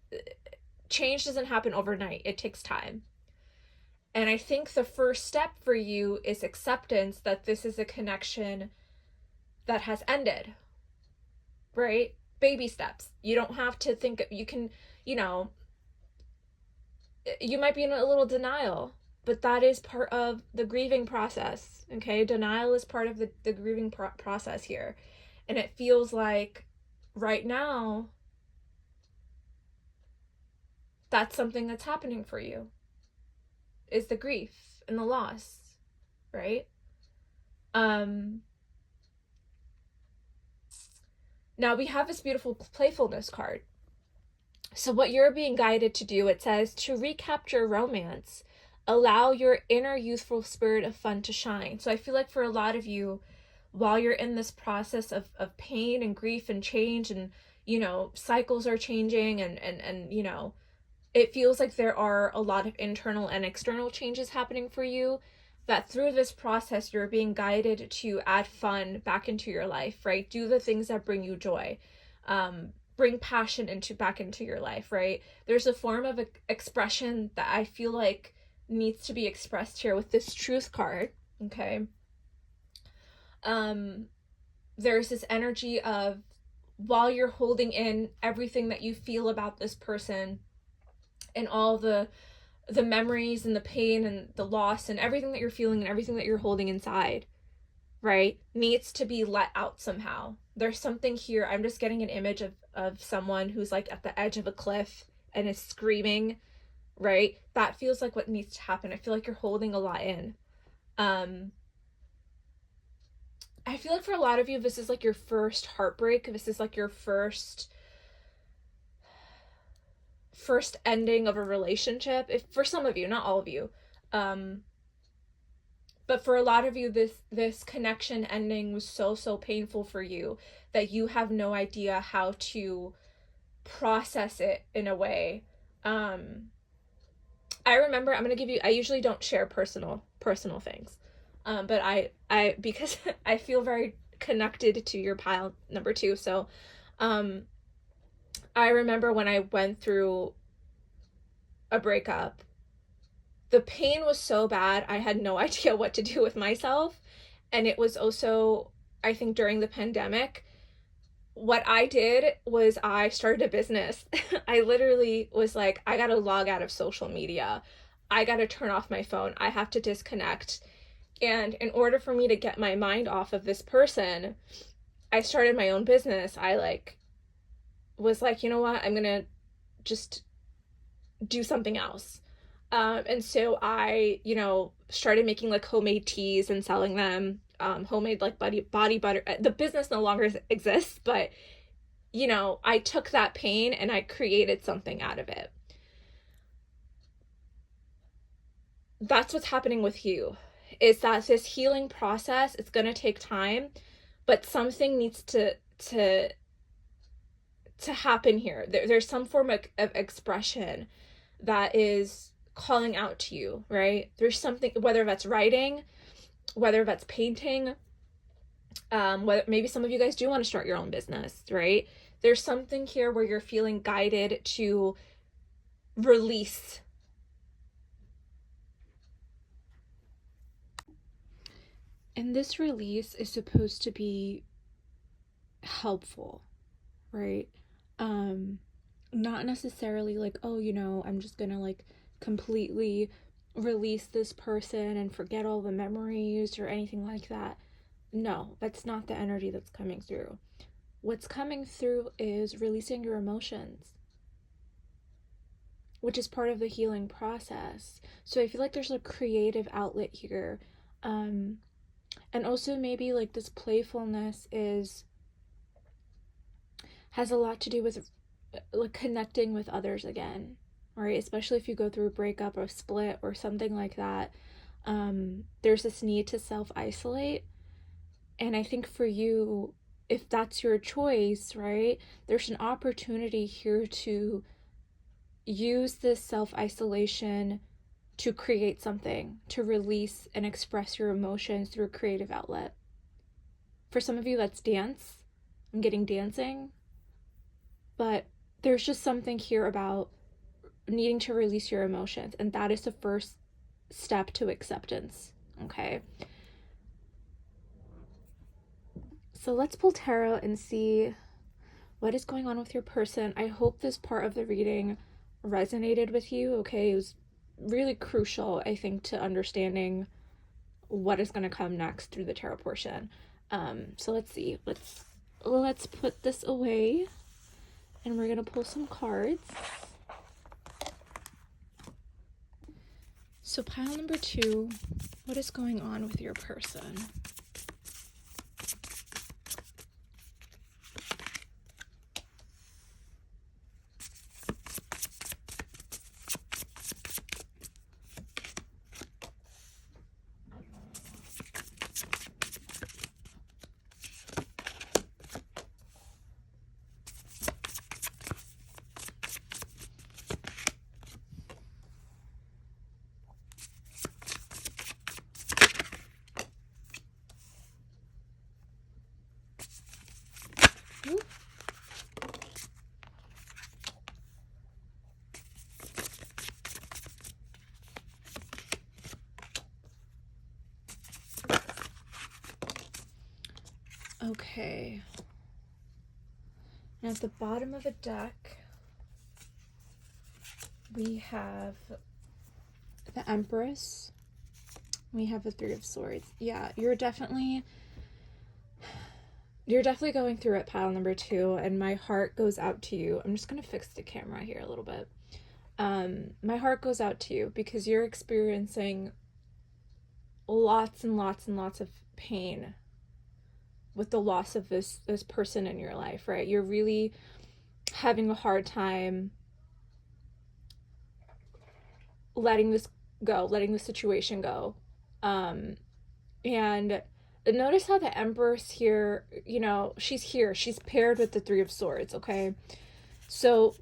Change doesn't happen overnight. It takes time. And I think the first step for you is acceptance that this is a connection that has ended, right? Baby steps. You don't have to think, you can, you might be in a little denial, but that is part of the grieving process, okay? Denial is part of the grieving process here. And it feels like right now, that's something that's happening for you. is the grief and the loss, right? Um, Now we have this beautiful playfulness card. So what you're being guided to do, it says to recapture romance, allow your inner youthful spirit of fun to shine. So I feel like for a lot of you, while you're in this process of pain and grief and change, and cycles are changing, and it feels like there are a lot of internal and external changes happening for you, that through this process you're being guided to add fun back into your life, right? Do the things that bring you joy. Bring passion back into your life, right? There's a form of expression that I feel like needs to be expressed here with this truth card, okay? There's this energy of, while you're holding in everything that you feel about this person and all the memories and the pain and the loss and everything that you're feeling and everything that you're holding inside, right, needs to be let out somehow. There's something here. I'm just getting an image of someone who's like at the edge of a cliff and is screaming, right? That feels like what needs to happen. I feel like you're holding a lot in. I feel like for a lot of you, this is like your first heartbreak. This is like your first ending of a relationship. If for some of you, not all of you, but for a lot of you, this connection ending was so painful for you that you have no idea how to process it in a way. I remember, I'm gonna give you, I usually don't share personal things, but I because I feel very connected to your pile number 2. So I remember when I went through a breakup, the pain was so bad, I had no idea what to do with myself. And it was also, I think, during the pandemic, what I did was I started a business. I literally was like, I gotta log out of social media. I gotta turn off my phone. I have to disconnect. And in order for me to get my mind off of this person, I started my own business. I was like, you know what? I'm gonna just do something else. And so I, started making like homemade teas and selling them. Homemade like body butter. The business no longer exists, but I took that pain and I created something out of it. That's what's happening with you, is that this healing process, it's going to take time, but something needs to happen here. There's some form of expression that is calling out to you, right? There's something, whether that's writing, whether that's painting, whether maybe some of you guys do want to start your own business, right? There's something here where you're feeling guided to release. And this release is supposed to be helpful, right? Not necessarily like, oh, I'm just gonna like completely release this person and forget all the memories or anything like that. No, that's not the energy that's coming through. What's coming through is releasing your emotions, which is part of the healing process. So I feel like there's a creative outlet here. And also maybe like this playfulness has a lot to do with like connecting with others again, right? Especially if you go through a breakup or a split or something like that. There's this need to self-isolate. And I think for you, if that's your choice, right, there's an opportunity here to use this self-isolation to create something, to release and express your emotions through a creative outlet. For some of you, that's dance. I'm getting dancing. But there's just something here about needing to release your emotions, and that is the first step to acceptance, okay? So let's pull tarot and see what is going on with your person. I hope this part of the reading resonated with you, okay? It was really crucial, I think, to understanding what is going to come next through the tarot portion. So let's see. Let's put this away, and we're going to pull some cards. So pile number 2, what is going on with your person? Ooh. Okay. And at the bottom of the deck, we have the Empress. We have the 3 of Swords. Yeah, you're definitely going through it, pile number 2, and my heart goes out to you. I'm just going to fix the camera here a little bit. My heart goes out to you because you're experiencing lots and lots and lots of pain with the loss of this person in your life, right? You're really having a hard time letting this go, letting the situation go. And notice how the Empress here, she's paired with the 3 of Swords, okay? So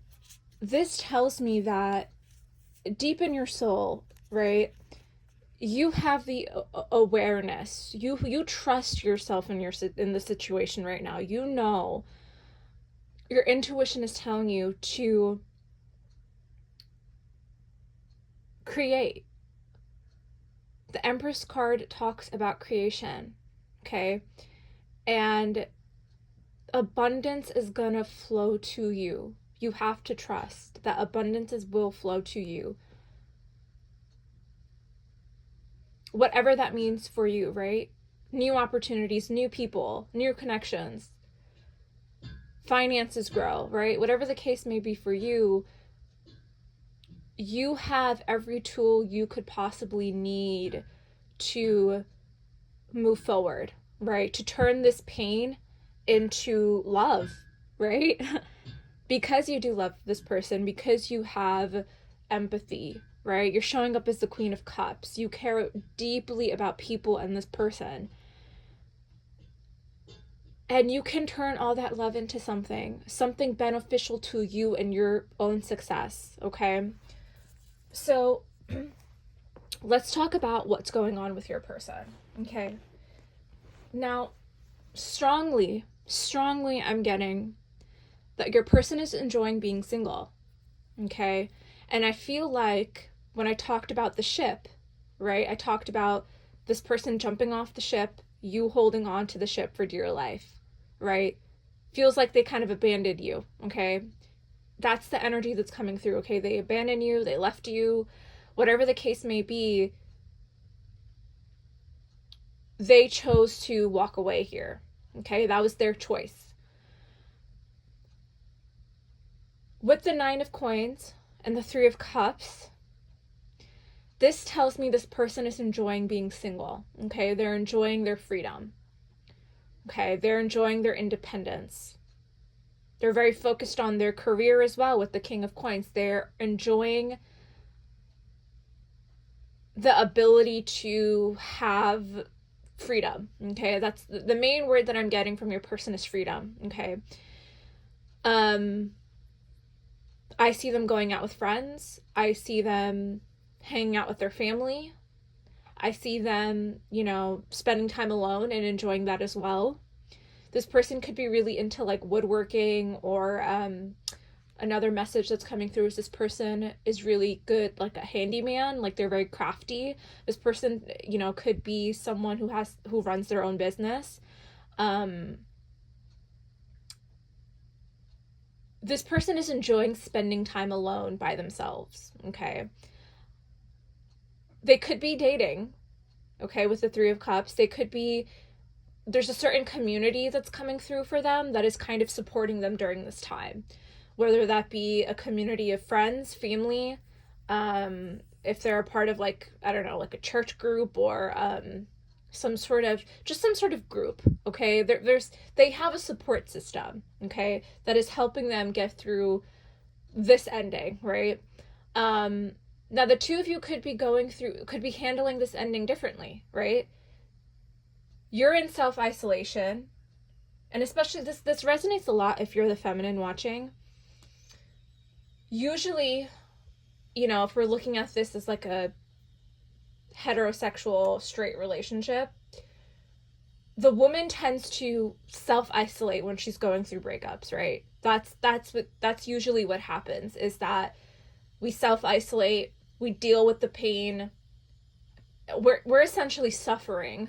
this tells me that deep in your soul, right, you have the awareness. You trust yourself in the situation right now. You know, your intuition is telling you to create. The Empress card talks about creation, okay? And abundance is gonna flow to you. You have to trust that abundance will flow to you. Whatever that means for you, right? New opportunities, new people, new connections, finances grow, right? Whatever the case may be for you, you have every tool you could possibly need to move forward, right? To turn this pain into love, right? Because you do love this person, because you have empathy, right? You're showing up as the Queen of Cups. You care deeply about people and this person. And you can turn all that love into something beneficial to you and your own success, okay? So let's talk about what's going on with your person, okay? Now, strongly, I'm getting that your person is enjoying being single, okay? And I feel like when I talked about the ship, right? I talked about this person jumping off the ship, you holding on to the ship for dear life, right? Feels like they kind of abandoned you, okay? That's the energy that's coming through, okay? They abandoned you, they left you, whatever the case may be, they chose to walk away here, okay? That was their choice. With the 9 of Coins and the 3 of Cups, this tells me this person is enjoying being single, okay? They're enjoying their freedom, okay? They're enjoying their independence. They're very focused on their career as well with the King of Coins. They're enjoying the ability to have freedom, okay? That's the main word that I'm getting from your person is freedom, okay? I see them going out with friends. I see them hanging out with their family. I see them, spending time alone and enjoying that as well. This person could be really into like woodworking, or another message that's coming through is this person is really good, like a handyman, like they're very crafty. This person, could be someone who runs their own business. This person is enjoying spending time alone by themselves, okay? They could be dating, okay, with the 3 of Cups. There's a certain community that's coming through for them that is kind of supporting them during this time. Whether that be a community of friends, family, if they're a part of like, I don't know, like a church group or some sort of group, okay? They have a support system, okay, that is helping them get through this ending, right? Now the two of you could be handling this ending differently, right? You're in self-isolation, and especially this resonates a lot if you're the feminine watching. Usually, you know, if we're looking at this as like a heterosexual straight relationship, the woman tends to self-isolate when she's going through breakups, right? That's usually what happens, is that we self-isolate, we deal with the pain, we're essentially suffering.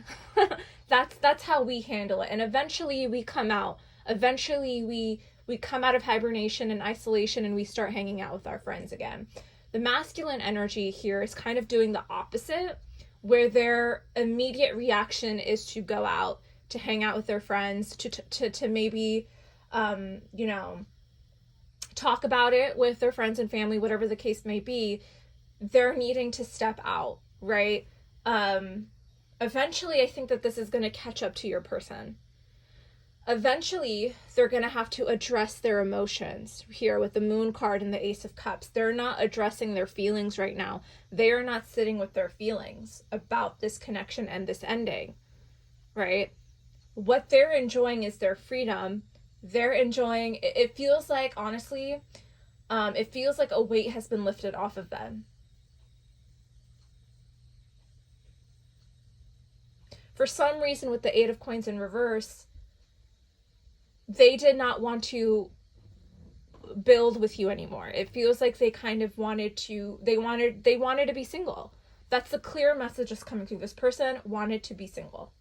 That's how we handle it, and eventually we come out. Eventually we come out of hibernation and isolation, and we start hanging out with our friends again. The masculine energy here is kind of doing the opposite, where their immediate reaction is to go out, to hang out with their friends, to maybe, you know, talk about it with their friends and family, whatever the case may be. They're needing to step out, right? Eventually, I think that this is going to catch up to your person. Eventually, they're going to have to address their emotions here with the Moon card and the Ace of Cups. They're not addressing their feelings right now. They are not sitting with their feelings about this connection and this ending, right? What they're enjoying is their freedom. They're enjoying, it feels like, honestly, it feels like a weight has been lifted off of them. For some reason, with the Eight of Coins in reverse, they did not want to build with you anymore. It feels like they kind of wanted to be single. That's the clear message that's coming through. This person wanted to be single.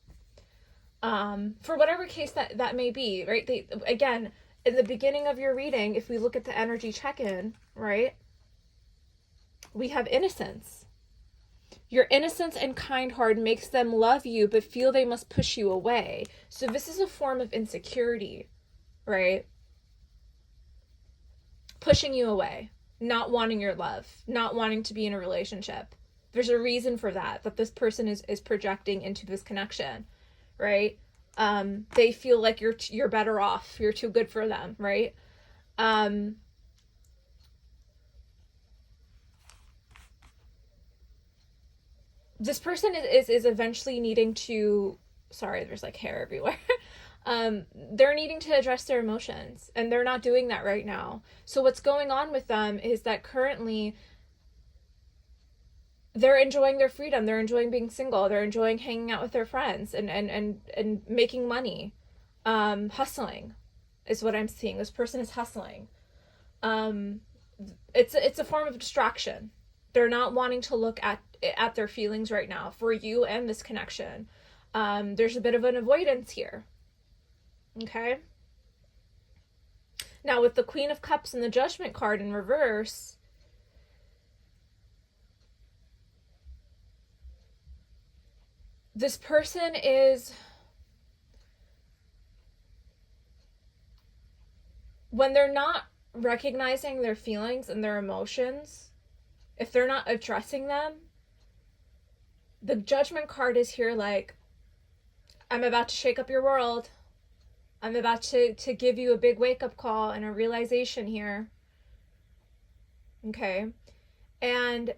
For whatever case that may be, right? They, again, in the beginning of your reading, if we look at the energy check-in, right? We have innocence. Your innocence and kind heart makes them love you, but feel they must push you away. So this is a form of insecurity, right? Pushing you away, not wanting your love, not wanting to be in a relationship. There's a reason for that this person is projecting into this connection, right? They feel like you're better off. You're too good for them, right? This person is eventually needing to, sorry, there's like hair everywhere. They're needing to address their emotions, and they're not doing that right now. So what's going on with them is that currently they're enjoying their freedom. They're enjoying being single. They're enjoying hanging out with their friends and making money. Hustling is what I'm seeing. This person is hustling. It's a form of distraction. They're not wanting to look at their feelings right now for you and this connection. There's a bit of an avoidance here. Okay? Now, with the Queen of Cups and the Judgment card in reverse, this person is, when they're not recognizing their feelings and their emotions, if they're not addressing them, the Judgment card is here like, I'm about to shake up your world. I'm about to give you a big wake-up call and a realization here. Okay? And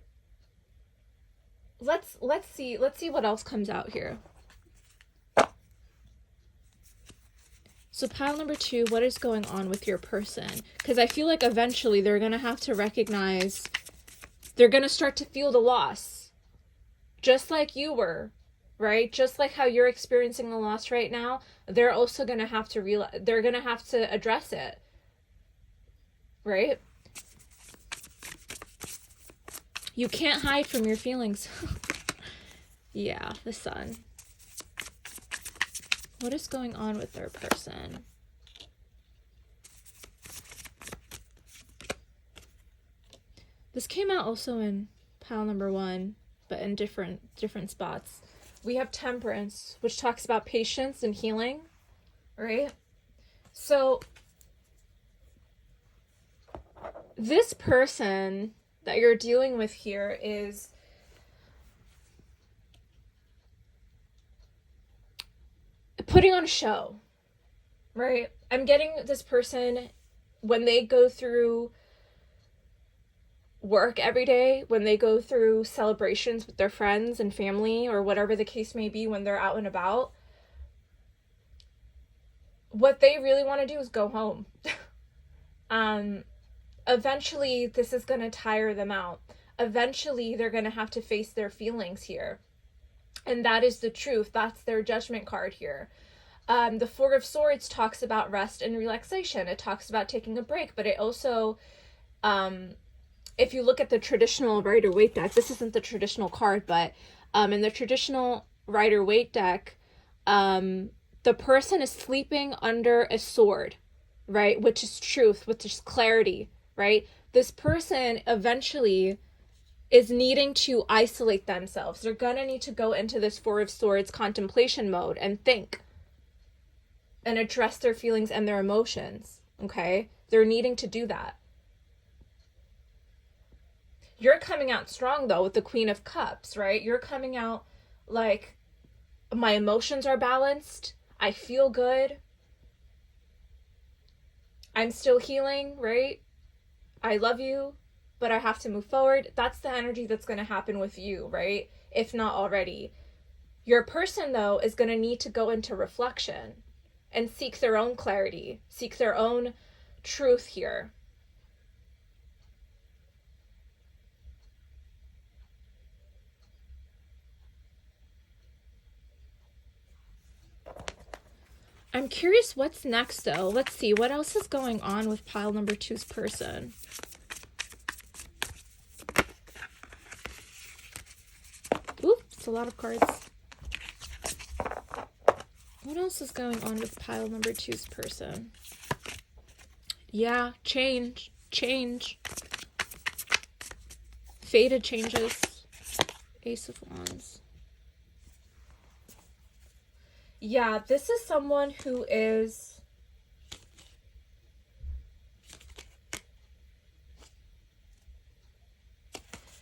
let's see what else comes out here. So pile number 2, what is going on with your person? Because I feel like eventually they're going to have to recognize, they're going to start to feel the loss. Just like you were, right? Just like how you're experiencing the loss right now, they're also going to have to realize, they're going to have to address it. Right? You can't hide from your feelings. Yeah, the Sun. What is going on with their person? This came out also in pile number 1, but in different spots. We have Temperance, which talks about patience and healing, right? So this person that you're dealing with here is putting on a show, right? I'm getting this person, when they go through work every day, when they go through celebrations with their friends and family, or whatever the case may be, when they're out and about, what they really want to do is go home. Eventually, this is going to tire them out. Eventually, they're going to have to face their feelings here. And that is the truth. That's their judgment card here. The Four of Swords talks about rest and relaxation. It talks about taking a break, but it also, if you look at the traditional Rider-Waite deck, this isn't the traditional card, but in the traditional Rider-Waite deck, the person is sleeping under a sword, right? Which is truth, which is clarity, right? This person eventually is needing to isolate themselves. They're going to need to go into this Four of Swords contemplation mode and think and address their feelings and their emotions, okay? They're needing to do that. You're coming out strong, though, with the Queen of Cups, right? You're coming out like, my emotions are balanced. I feel good. I'm still healing, right? I love you, but I have to move forward. That's the energy that's going to happen with you, right? If not already. Your person, though, is going to need to go into reflection and seek their own clarity, seek their own truth here. I'm curious what's next, though. Let's see. What else is going on with pile number 2's person? Oops, a lot of cards. What else is going on with pile number 2's person? Yeah, change. Faded changes. Ace of Wands. Yeah, this is someone who is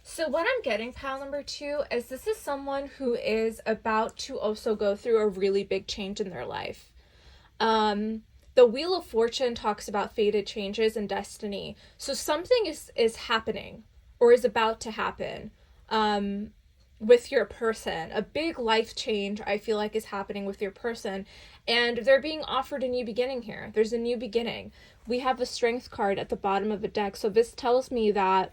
so what I'm getting, pile number 2, is this is someone who is about to also go through a really big change in their life. The Wheel of Fortune talks about faded changes and destiny. So something is happening or is about to happen with your person. A big life change, I feel like, is happening with your person. And they're being offered a new beginning here. There's a new beginning. We have a Strength card at the bottom of the deck. So this tells me that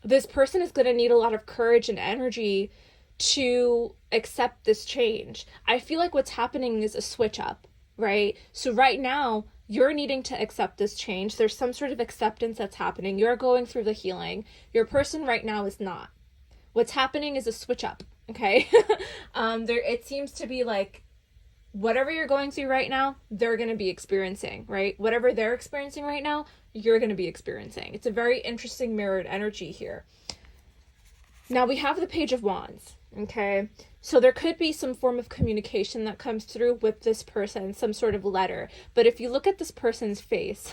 this person is going to need a lot of courage and energy to accept this change. I feel like what's happening is a switch up, right? So right now, you're needing to accept this change. There's some sort of acceptance that's happening. You're going through the healing. Your person right now is not. What's happening is a switch up, okay? It seems to be like, whatever you're going through right now, they're going to be experiencing, right? Whatever they're experiencing right now, you're going to be experiencing. It's a very interesting mirrored energy here. Now we have the Page of Wands, okay? So there could be some form of communication that comes through with this person, some sort of letter. But if you look at this person's face,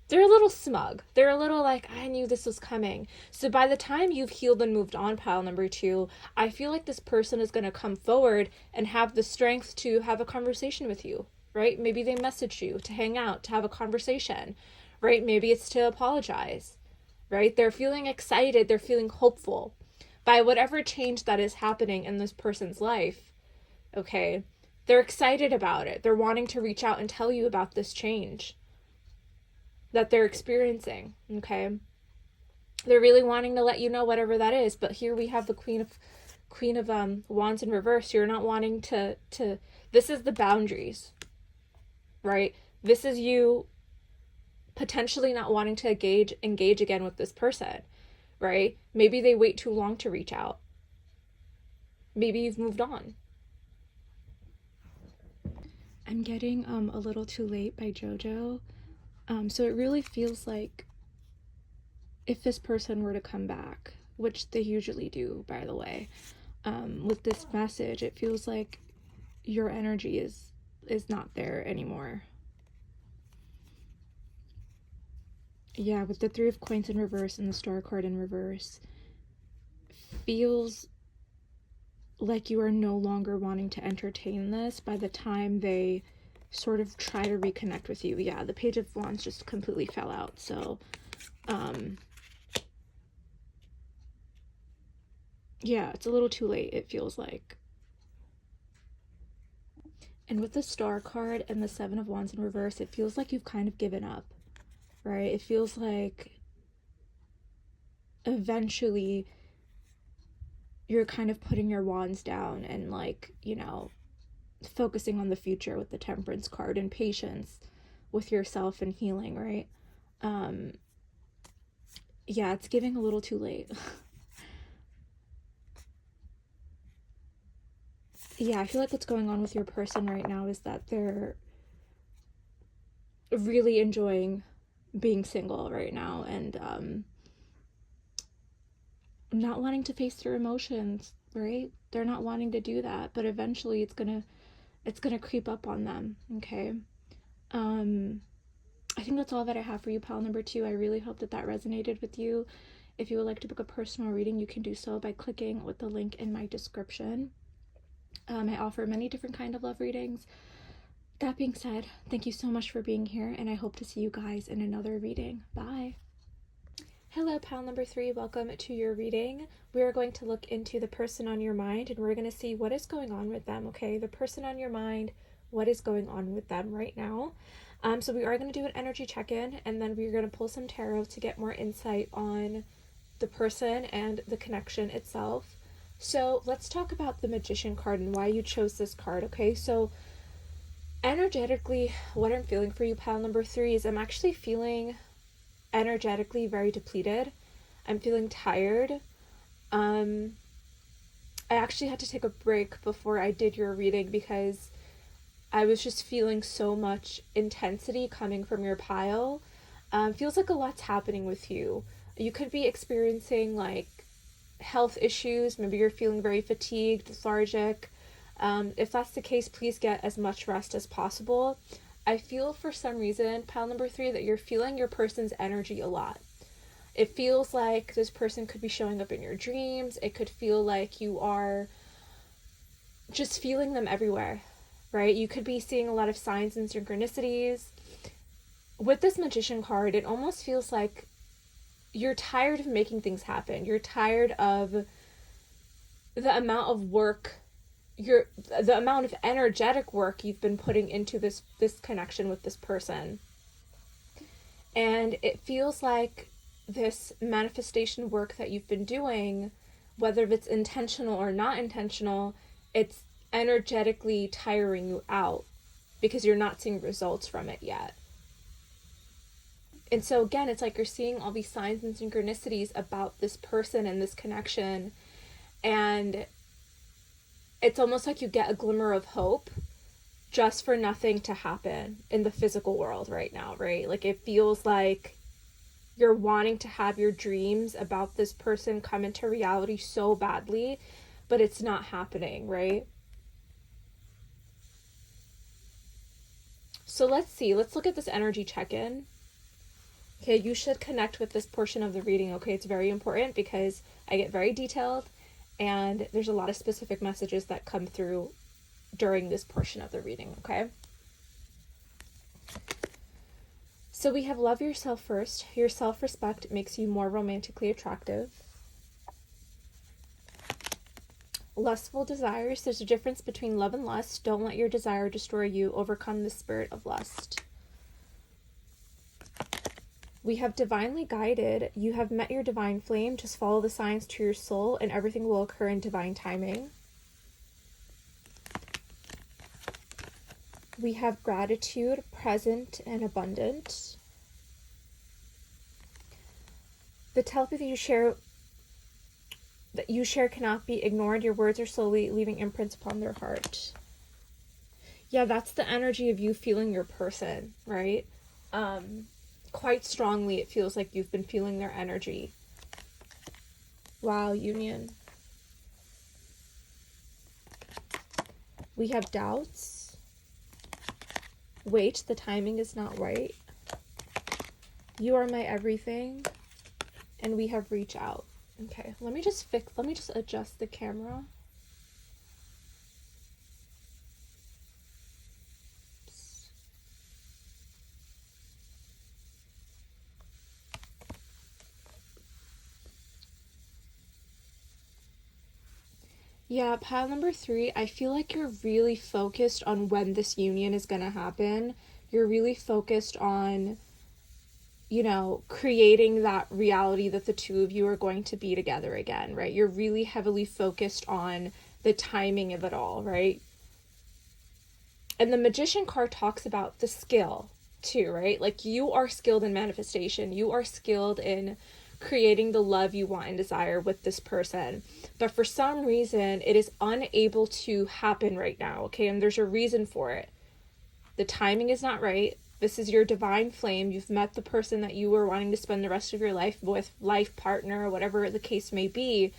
they're a little smug. They're a little like, I knew this was coming. So by the time you've healed and moved on, pile number 2, I feel like this person is going to come forward and have the strength to have a conversation with you, right? Maybe they message you to hang out, to have a conversation, right? Maybe it's to apologize, right? They're feeling excited. They're feeling hopeful by whatever change that is happening in this person's life, okay? They're excited about it. They're wanting to reach out and tell you about this change that they're experiencing, okay? They're really wanting to let you know whatever that is, but here we have the Queen of Wands in reverse. You're not wanting to this is the boundaries, right? This is you potentially not wanting to engage again with this person, right? Maybe they wait too long to reach out. Maybe you've moved on. I'm getting a little too late by JoJo. So it really feels like if this person were to come back, which they usually do, by the way, with this message, it feels like your energy is not there anymore. Yeah, with the Three of Coins in reverse and the Star card in reverse, feels like you are no longer wanting to entertain this by the time they sort of try to reconnect with you. Yeah, the Page of Wands just completely fell out. So, yeah, it's a little too late, it feels like. And with the Star card and the Seven of Wands in reverse, it feels like you've kind of given up, right? It feels like eventually you're kind of putting your wands down and, like, you know, focusing on the future with the Temperance card and patience with yourself and healing, right? Um, yeah, it's giving a little too late. Yeah, I feel like what's going on with your person right now is that they're really enjoying being single right now, and not wanting to face their emotions, right? They're not wanting to do that, but eventually it's gonna creep up on them, okay? Um, I think that's all that I have for you, pal number two. I really hope that that resonated with you. If you would like to book a personal reading, you can do so by clicking with the link in my description. I offer many different kind of love readings. That being said, thank you so much for being here, and I hope to see you guys in another reading. Bye. Hello, pal number three. Welcome to your reading. We are going to look into the person on your mind, and we're going to see what is going on with them, okay? The person on your mind, what is going on with them right now. So we are going to do an energy check-in, and then we're going to pull some tarot to get more insight on the person and the connection itself. So let's talk about the Magician card and why you chose this card, okay? So energetically, what I'm feeling for you, pal number three, is I'm actually feeling energetically very depleted. I'm feeling tired. I actually had to take a break before I did your reading because I was just feeling so much intensity coming from your pile. Feels like a lot's happening with you. You could be experiencing like health issues. Maybe you're feeling very fatigued, lethargic. If that's the case, please get as much rest as possible. I feel for some reason, pile number three, that you're feeling your person's energy a lot. It feels like this person could be showing up in your dreams. It could feel like you are just feeling them everywhere, right? You could be seeing a lot of signs and synchronicities. With this Magician card, it almost feels like you're tired of making things happen. You're tired of the amount of work, the amount of energetic work you've been putting into this connection with this person. And it feels like this manifestation work that you've been doing, whether it's intentional or not intentional, it's energetically tiring you out because you're not seeing results from it yet. And so again, it's like you're seeing all these signs and synchronicities about this person and this connection, and it's almost like you get a glimmer of hope just for nothing to happen in the physical world right now, right? Like it feels like you're wanting to have your dreams about this person come into reality so badly, but it's not happening, right? So let's see. Let's look at this energy check-in. Okay, you should connect with this portion of the reading, okay? It's very important because I get very detailed and there's a lot of specific messages that come through during this portion of the reading, okay? So we have love yourself first. Your self-respect makes you more romantically attractive. Lustful desires. There's a difference between love and lust. Don't let your desire destroy you. Overcome the spirit of lust. We have divinely guided. You have met your divine flame. Just follow the signs to your soul and everything will occur in divine timing. We have gratitude, present and abundant. The telepathy you share cannot be ignored. Your words are slowly leaving imprints upon their heart. Yeah, that's the energy of you feeling your person, right? Quite strongly, it feels like you've been feeling their energy. Wow, union. We have doubts. Wait, the timing is not right. You are my everything, and we have reached out. Okay, let me just adjust the camera. Yeah, pile number 3, I feel like you're really focused on when this union is going to happen. You're really focused on, creating that reality that the two of you are going to be together again, right? You're really heavily focused on the timing of it all, right? And the Magician card talks about the skill too, right? Like, you are skilled in manifestation. You are skilled in creating the love you want and desire with this person. But for some reason, it is unable to happen right now, okay? And there's a reason for it. The timing is not right. This is your divine flame. You've met the person that you were wanting to spend the rest of your life with, life partner, whatever the case may be.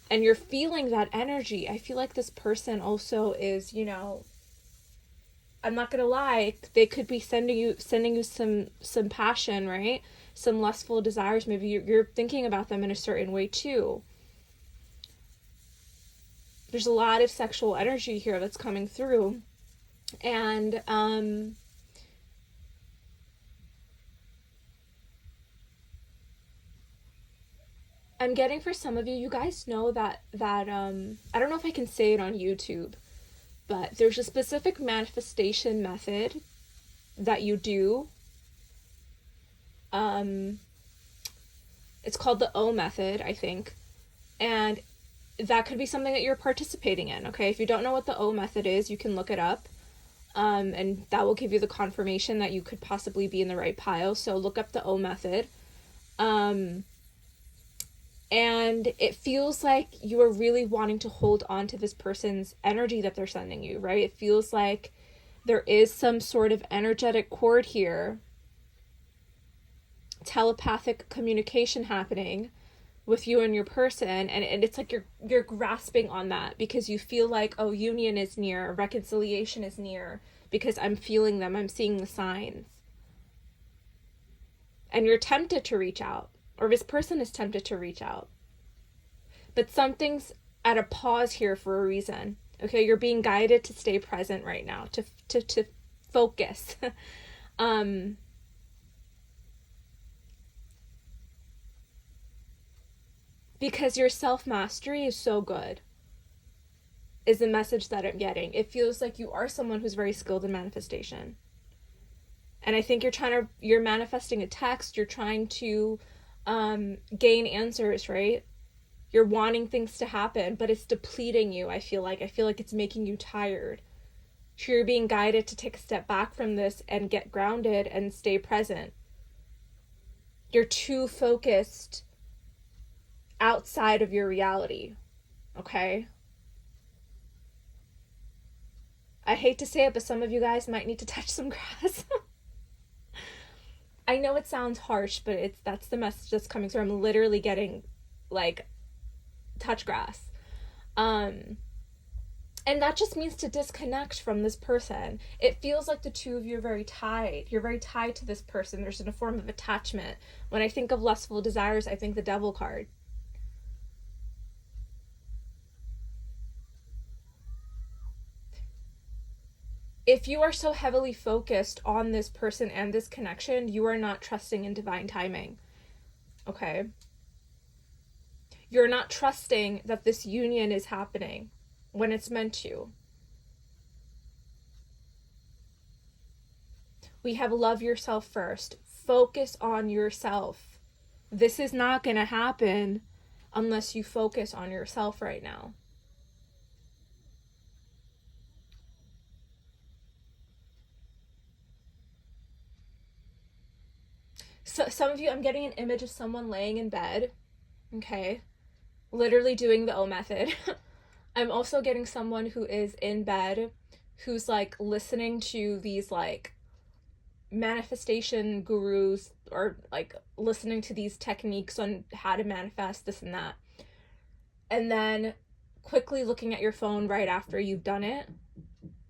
And you're feeling that energy. I feel like this person also is, I'm not gonna lie, they could be sending you some passion, right? Some lustful desires. Maybe you're thinking about them in a certain way too. There's a lot of sexual energy here that's coming through, and I'm getting, for some of you, you guys know that I don't know if I can say it on YouTube, but there's a specific manifestation method that you do. It's called the O method, I think. And that could be something that you're participating in, okay? If you don't know what the O method is, you can look it up. And that will give you the confirmation that you could possibly be in the right pile. So look up the O method. And it feels like you are really wanting to hold on to this person's energy that they're sending you, right? It feels like there is some sort of energetic cord here, telepathic communication happening with you and your person, and it's like you're grasping on that because you feel like, oh, union is near, reconciliation is near, because I'm feeling them, I'm seeing the signs. And you're tempted to reach out, or this person is tempted to reach out. But something's at a pause here for a reason. Okay, you're being guided to stay present right now, to focus. Because your self-mastery is so good, is the message that I'm getting. It feels like you are someone who's very skilled in manifestation. And I think you're manifesting a text, you're trying to gain answers, right? You're wanting things to happen, but it's depleting you, I feel like it's making you tired. So you're being guided to take a step back from this and get grounded and stay present. You're too focused outside of your reality, okay? I hate to say it, but some of you guys might need to touch some grass. I know it sounds harsh, but that's the message that's coming through. I'm literally getting, like, touch grass. And that just means to disconnect from this person. It feels like the two of you are very tied. You're very tied to this person. There's a form of attachment. When I think of lustful desires, I think the Devil card. If you are so heavily focused on this person and this connection, you are not trusting in divine timing. Okay? You're not trusting that this union is happening when it's meant to. We have love yourself first. Focus on yourself. This is not going to happen unless you focus on yourself right now. So some of you, I'm getting an image of someone laying in bed, okay, literally doing the O method. I'm also getting someone who is in bed, who's like listening to these like manifestation gurus, or like listening to these techniques on how to manifest this and that, and then quickly looking at your phone right after you've done it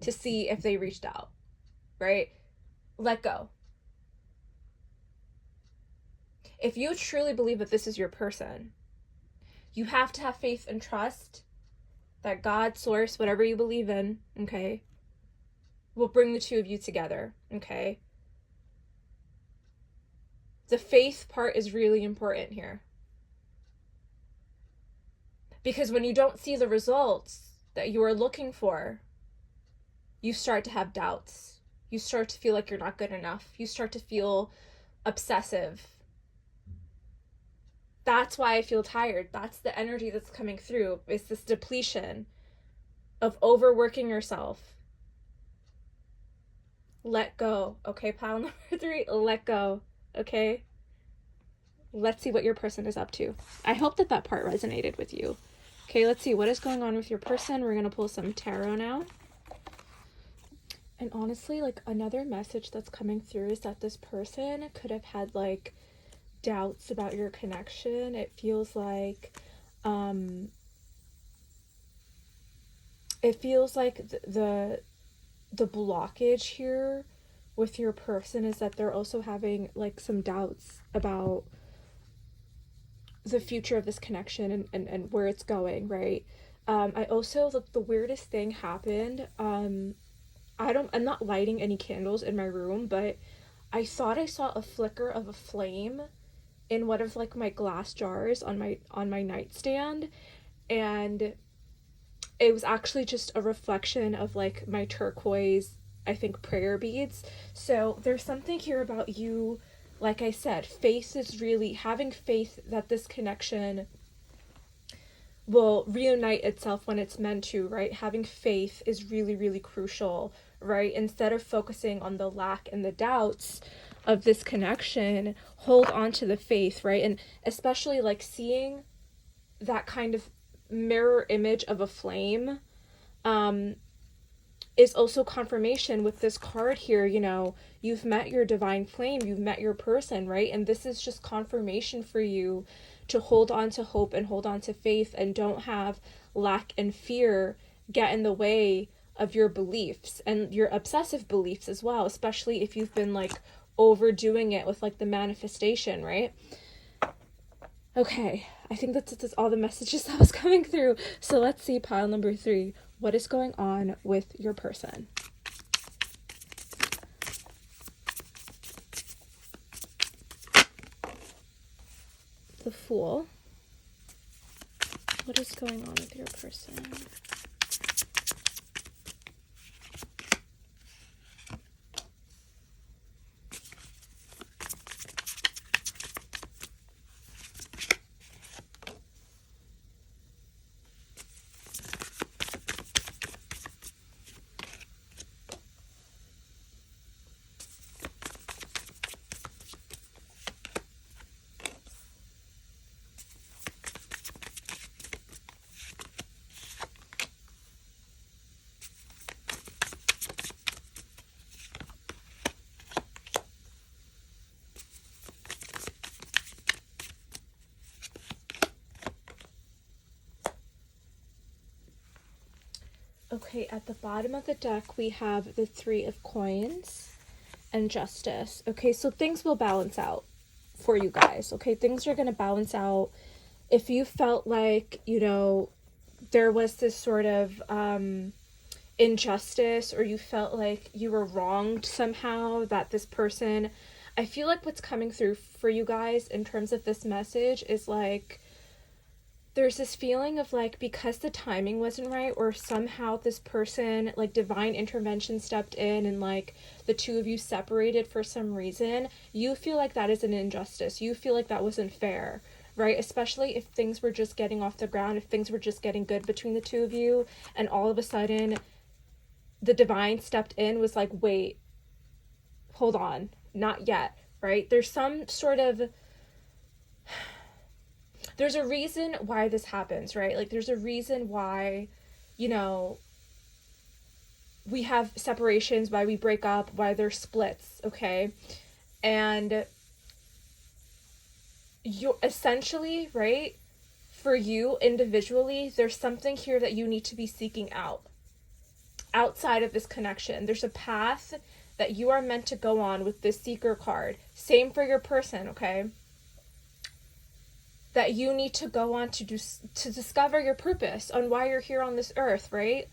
to see if they reached out, right? Let go. If you truly believe that this is your person, you have to have faith and trust that God, source, whatever you believe in, okay, will bring the two of you together, okay? The faith part is really important here. Because when you don't see the results that you are looking for, you start to have doubts. You start to feel like you're not good enough. You start to feel obsessive. That's why I feel tired. That's the energy that's coming through. It's this depletion of overworking yourself. Let go. Okay, pile number 3, let go. Okay? Let's see what your person is up to. I hope that that part resonated with you. Okay, let's see what is going on with your person. We're going to pull some tarot now. And honestly, like, another message that's coming through is that this person could have had, like, doubts about your connection. It feels like the blockage here with your person is that they're also having, like, some doubts about the future of this connection and where it's going, right? I also, the weirdest thing happened. I'm not lighting any candles in my room, but I thought I saw a flicker of a flame in one of, like, my glass jars on my nightstand, and it was actually just a reflection of, like, my turquoise, I think, prayer beads. So there's something here about you. Like I said, faith is really having faith that this connection will reunite itself when it's meant to, right? Having faith is really, really crucial, right? Instead of focusing on the lack and the doubts of this connection, hold on to the faith, right? And especially, like, seeing that kind of mirror image of a flame is also confirmation with this card here. You know, you've met your divine flame, you've met your person, right? And this is just confirmation for you to hold on to hope and hold on to faith, and don't have lack and fear get in the way of your beliefs and your obsessive beliefs as well, especially if you've been, like, overdoing it with, like, the manifestation, right? Okay, I think that's all the messages that was coming through. So let's see, pile number 3. What is going on with your person? The Fool. What is going on with your person? Okay, at the bottom of the deck, we have the 3 of Coins and Justice. Okay, so things will balance out for you guys. Okay, things are going to balance out. If you felt like, you know, there was this sort of injustice, or you felt like you were wronged somehow, that this person, I feel like what's coming through for you guys in terms of this message is, like, there's this feeling of, like, because the timing wasn't right, or somehow this person, like, divine intervention stepped in and, like, the two of you separated for some reason, you feel like that is an injustice. You feel like that wasn't fair, right? Especially if things were just getting off the ground, if things were just getting good between the two of you, and all of a sudden the divine stepped in, was like, wait, hold on, not yet, right? There's some sort of, there's a reason why this happens, right? Like, there's a reason why, you know, we have separations, why we break up, why there's splits, okay? And you're essentially, right, for you individually, there's something here that you need to be seeking out outside of this connection. There's a path that you are meant to go on with this Seeker card. Same for your person, okay? that you need to go on to discover your purpose on why you're here on this earth, right?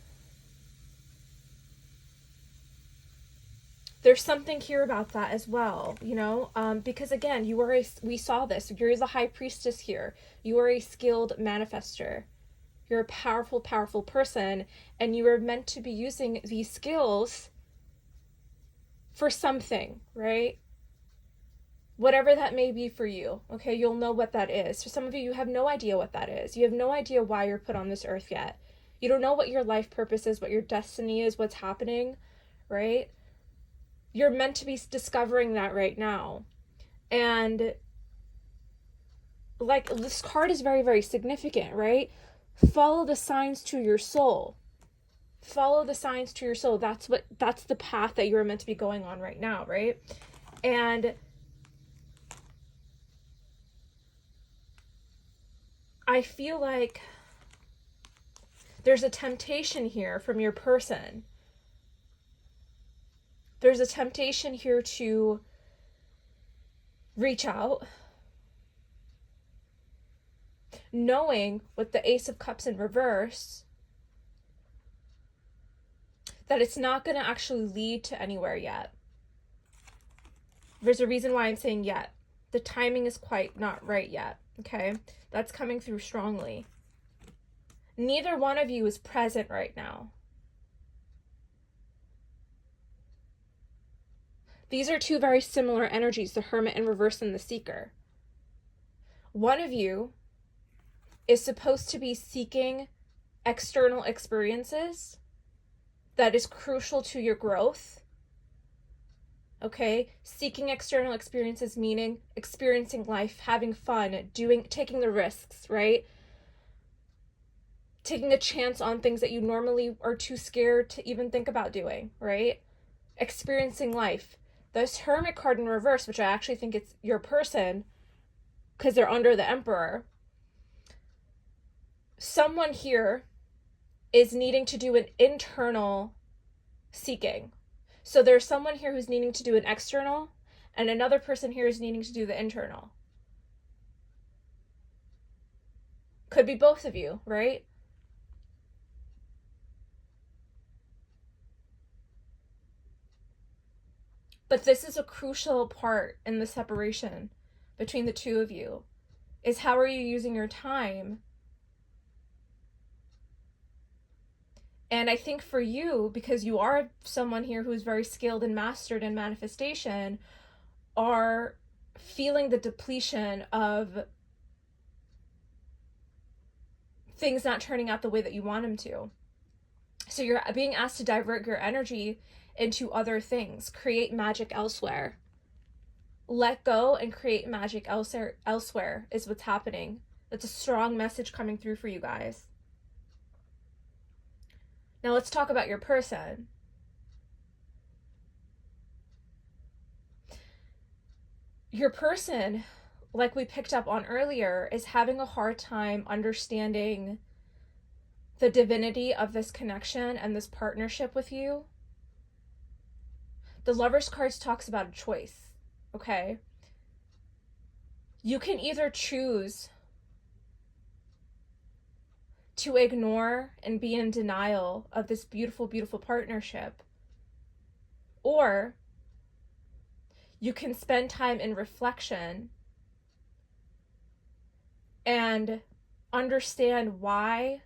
There's something here about that as well, because again, we saw this, you're the high priestess here. You are a skilled manifester. You're a powerful, powerful person, and you are meant to be using these skills for something, right? Whatever that may be for you, okay? You'll know what that is. For some of you, you have no idea what that is. You have no idea why you're put on this earth yet. You don't know what your life purpose is, what your destiny is, what's happening, right? You're meant to be discovering that right now. And like, this card is very, very significant, right? Follow the signs to your soul. Follow the signs to your soul. That's the path that you're meant to be going on right now, right? And I feel like there's a temptation here from your person. There's a temptation here to reach out, knowing with the Ace of Cups in reverse that it's not going to actually lead to anywhere yet. There's a reason why I'm saying yet. The timing is quite not right yet, okay? That's coming through strongly. Neither one of you is present right now. These are two very similar energies, the Hermit in reverse and the Seeker. One of you is supposed to be seeking external experiences that is crucial to your growth. Okay, seeking external experiences meaning experiencing life, having fun, taking the risks, right? Taking a chance on things that you normally are too scared to even think about doing, right? Experiencing life. This Hermit card in reverse, which I actually think it's your person, because they're under the Emperor. Someone here is needing to do an internal seeking. So there's someone here who's needing to do an external, and another person here is needing to do the internal. Could be both of you, right? But this is a crucial part in the separation between the two of you, is how are you using your time? And I think for you, because you are someone here who's very skilled and mastered in manifestation, are feeling the depletion of things not turning out the way that you want them to. So you're being asked to divert your energy into other things, create magic elsewhere. Let go and create magic elsewhere is what's happening. That's a strong message coming through for you guys. Now let's talk about your person. Your person, like we picked up on earlier, is having a hard time understanding the divinity of this connection and this partnership with you. The Lover's cards talks about a choice, okay? You can either choose to ignore and be in denial of this beautiful, beautiful partnership, or you can spend time in reflection and understand why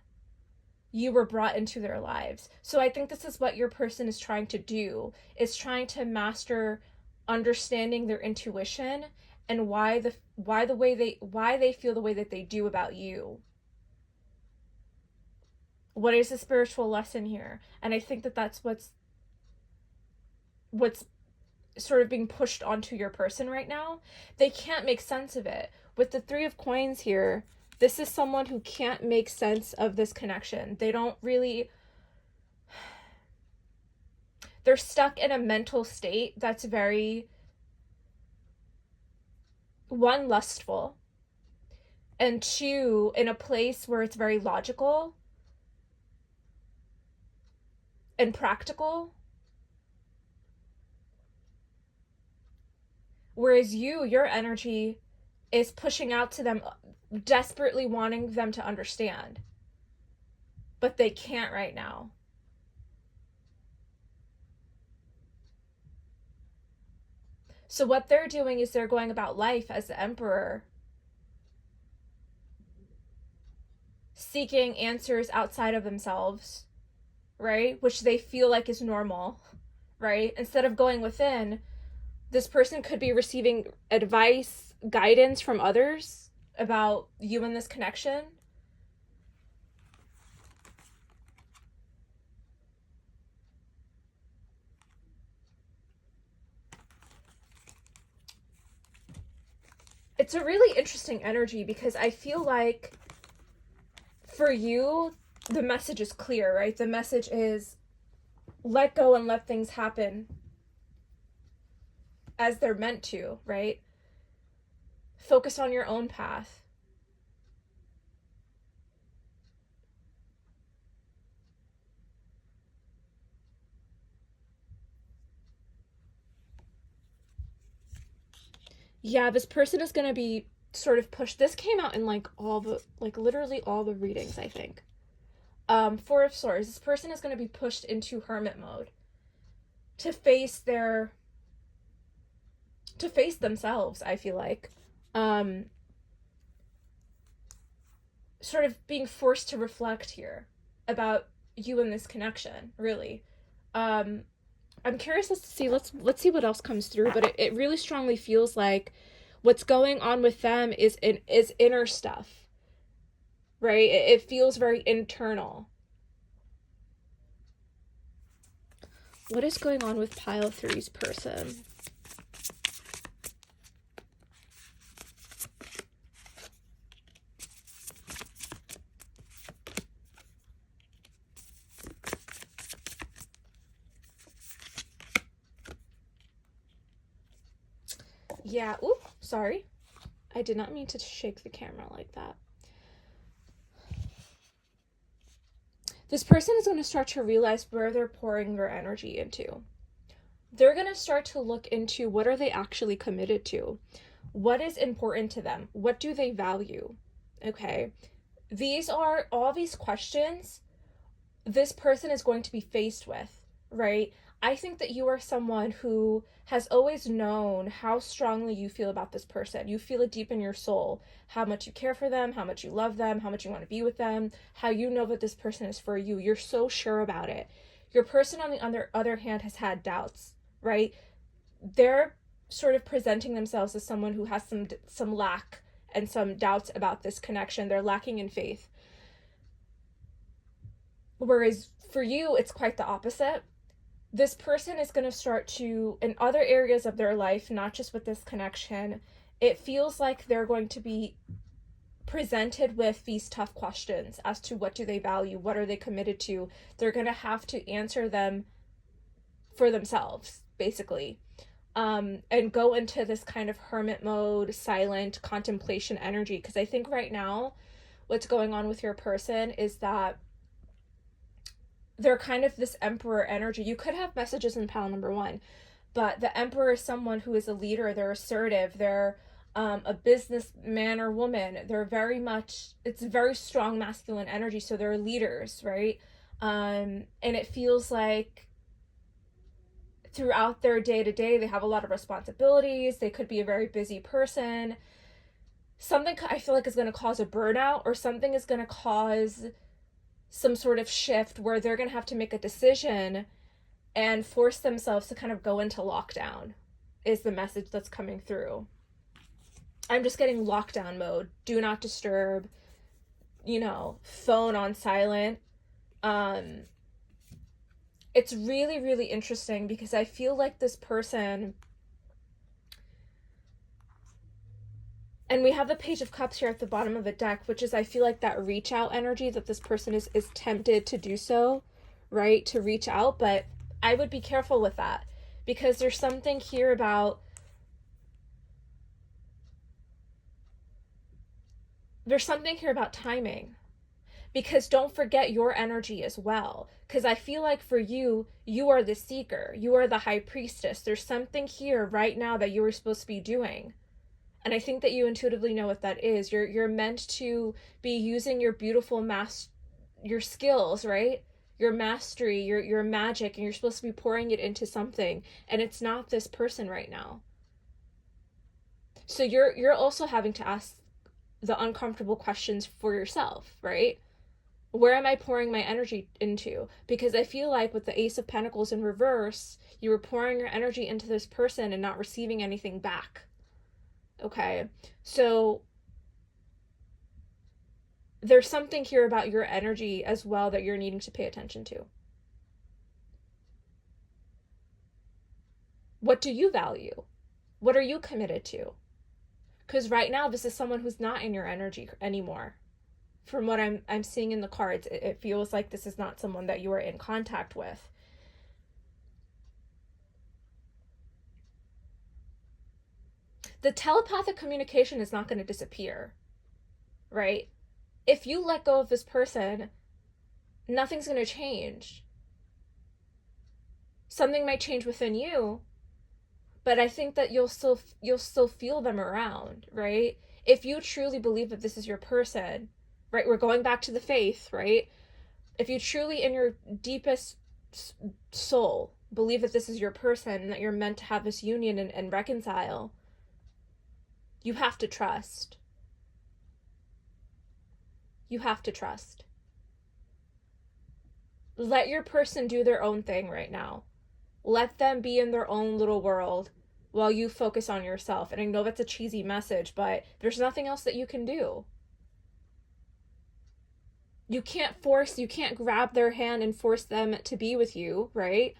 you were brought into their lives. So I think this is what your person is trying to do, is trying to master understanding their intuition and why they feel the way that they do about you. What is the spiritual lesson here? And I think that that's what's sort of being pushed onto your person right now. They can't make sense of it. With the Three of Coins here, this is someone who can't make sense of this connection. They're stuck in a mental state that's very, one, lustful, and two, in a place where it's very logical and practical. Whereas your energy is pushing out to them, desperately wanting them to understand. But they can't right now. So what they're doing is they're going about life as the emperor, seeking answers outside of themselves, right? Which they feel like is normal, right? Instead of going within, this person could be receiving advice, guidance from others about you and this connection. It's a really interesting energy because I feel like for you, the message is clear, right? The message is let go and let things happen as they're meant to, right? Focus on your own path. Yeah, this person is going to be sort of pushed. This came out in like literally all the readings, I think. Four of Swords. This person is going to be pushed into hermit mode to face themselves, I feel like. Sort of being forced to reflect here about you and this connection, really. I'm curious as to see, let's see what else comes through, but it really strongly feels like what's going on with them is inner stuff, right? It feels very internal. What is going on with pile three's person? Yeah, oop, sorry. I did not mean to shake the camera like that. This person is going to start to realize where they're pouring their energy into. They're going to start to look into what are they actually committed to? What is important to them? What do they value? Okay. These are all these questions this person is going to be faced with, right? I think that you are someone who has always known how strongly you feel about this person. You feel it deep in your soul, how much you care for them, how much you love them, how much you want to be with them, how you know that this person is for you. You're so sure about it. Your person, on the other hand, has had doubts, right? They're sort of presenting themselves as someone who has some lack and some doubts about this connection. They're lacking in faith. Whereas for you, it's quite the opposite. This person is going to start to, in other areas of their life, not just with this connection, it feels like they're going to be presented with these tough questions as to what do they value, what are they committed to. They're going to have to answer them for themselves, basically, and go into this kind of hermit mode, silent contemplation energy. Because I think right now what's going on with your person is that they're kind of this emperor energy. You could have messages in pile number one, but the emperor is someone who is a leader. They're assertive. They're a businessman or woman. They're very much, it's very strong masculine energy. So they're leaders, right? And it feels like throughout their day to day, they have a lot of responsibilities. They could be a very busy person. Something I feel like is going to cause a burnout, or something is going to cause some sort of shift where they're going to have to make a decision and force themselves to kind of go into lockdown, is the message that's coming through. I'm just getting lockdown mode, do not disturb, phone on silent. It's really, really interesting because I feel like this person, and we have the Page of Cups here at the bottom of the deck, which is, I feel like, that reach out energy, that this person is tempted to do so, right? To reach out, but I would be careful with that because there's something here about timing. Because don't forget your energy as well. Because I feel like for you, you are the seeker. You are the high priestess. There's something here right now that you were supposed to be doing. And I think that you intuitively know what that is. You're meant to be using your beautiful your skills, right? Your mastery, your magic, and you're supposed to be pouring it into something, and it's not this person right now. So you're also having to ask the uncomfortable questions for yourself, right? Where am I pouring my energy into? Because I feel like with the Ace of Pentacles in reverse, you were pouring your energy into this person and not receiving anything back. Okay. So there's something here about your energy as well that you're needing to pay attention to. What do you value? What are you committed to? Because right now, this is someone who's not in your energy anymore. From what I'm seeing in the cards, it feels like this is not someone that you are in contact with. The telepathic communication is not going to disappear, right? If you let go of this person, nothing's going to change. Something might change within you, but I think that you'll still feel them around, right? If you truly believe that this is your person, right? We're going back to the faith, right? If you truly in your deepest soul believe that this is your person and that you're meant to have this union and reconcile, you have to trust. You have to trust. Let your person do their own thing right now. Let them be in their own little world while you focus on yourself. And I know that's a cheesy message, but there's nothing else that you can do. You can't grab their hand and force them to be with you, right?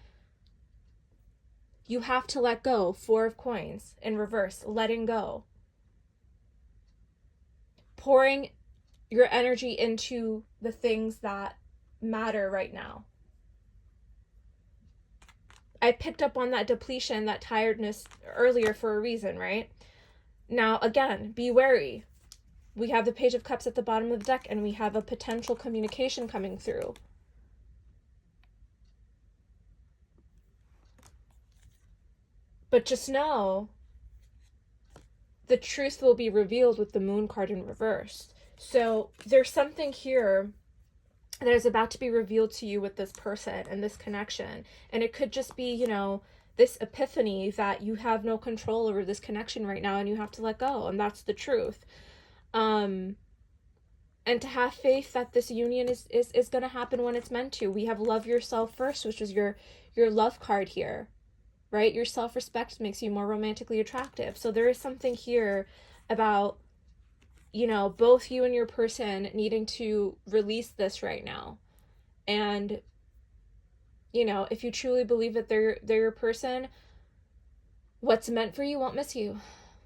You have to let go. 4 of Coins in reverse, letting go. Pouring your energy into the things that matter right now. I picked up on that depletion, that tiredness earlier for a reason, right? Now, again, be wary. We have the Page of Cups at the bottom of the deck, and we have a potential communication coming through. But just know the truth will be revealed with the Moon card in reverse. So there's something here that is about to be revealed to you with this person and this connection. And it could just be, this epiphany that you have no control over this connection right now and you have to let go. And that's the truth. And to have faith that this union is going to happen when it's meant to. We have Love Yourself First, which is your love card here, right? Your self-respect makes you more romantically attractive. So there is something here about, both you and your person needing to release this right now. And, if you truly believe that they're your person, what's meant for you won't miss you.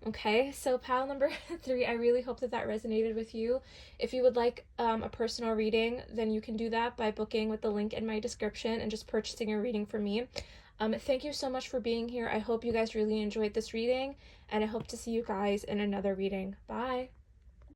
Okay, so pile number 3, I really hope that resonated with you. If you would like a personal reading, then you can do that by booking with the link in my description and just purchasing a reading from me. Thank you so much for being here. I hope you guys really enjoyed this reading, and I hope to see you guys in another reading. Bye.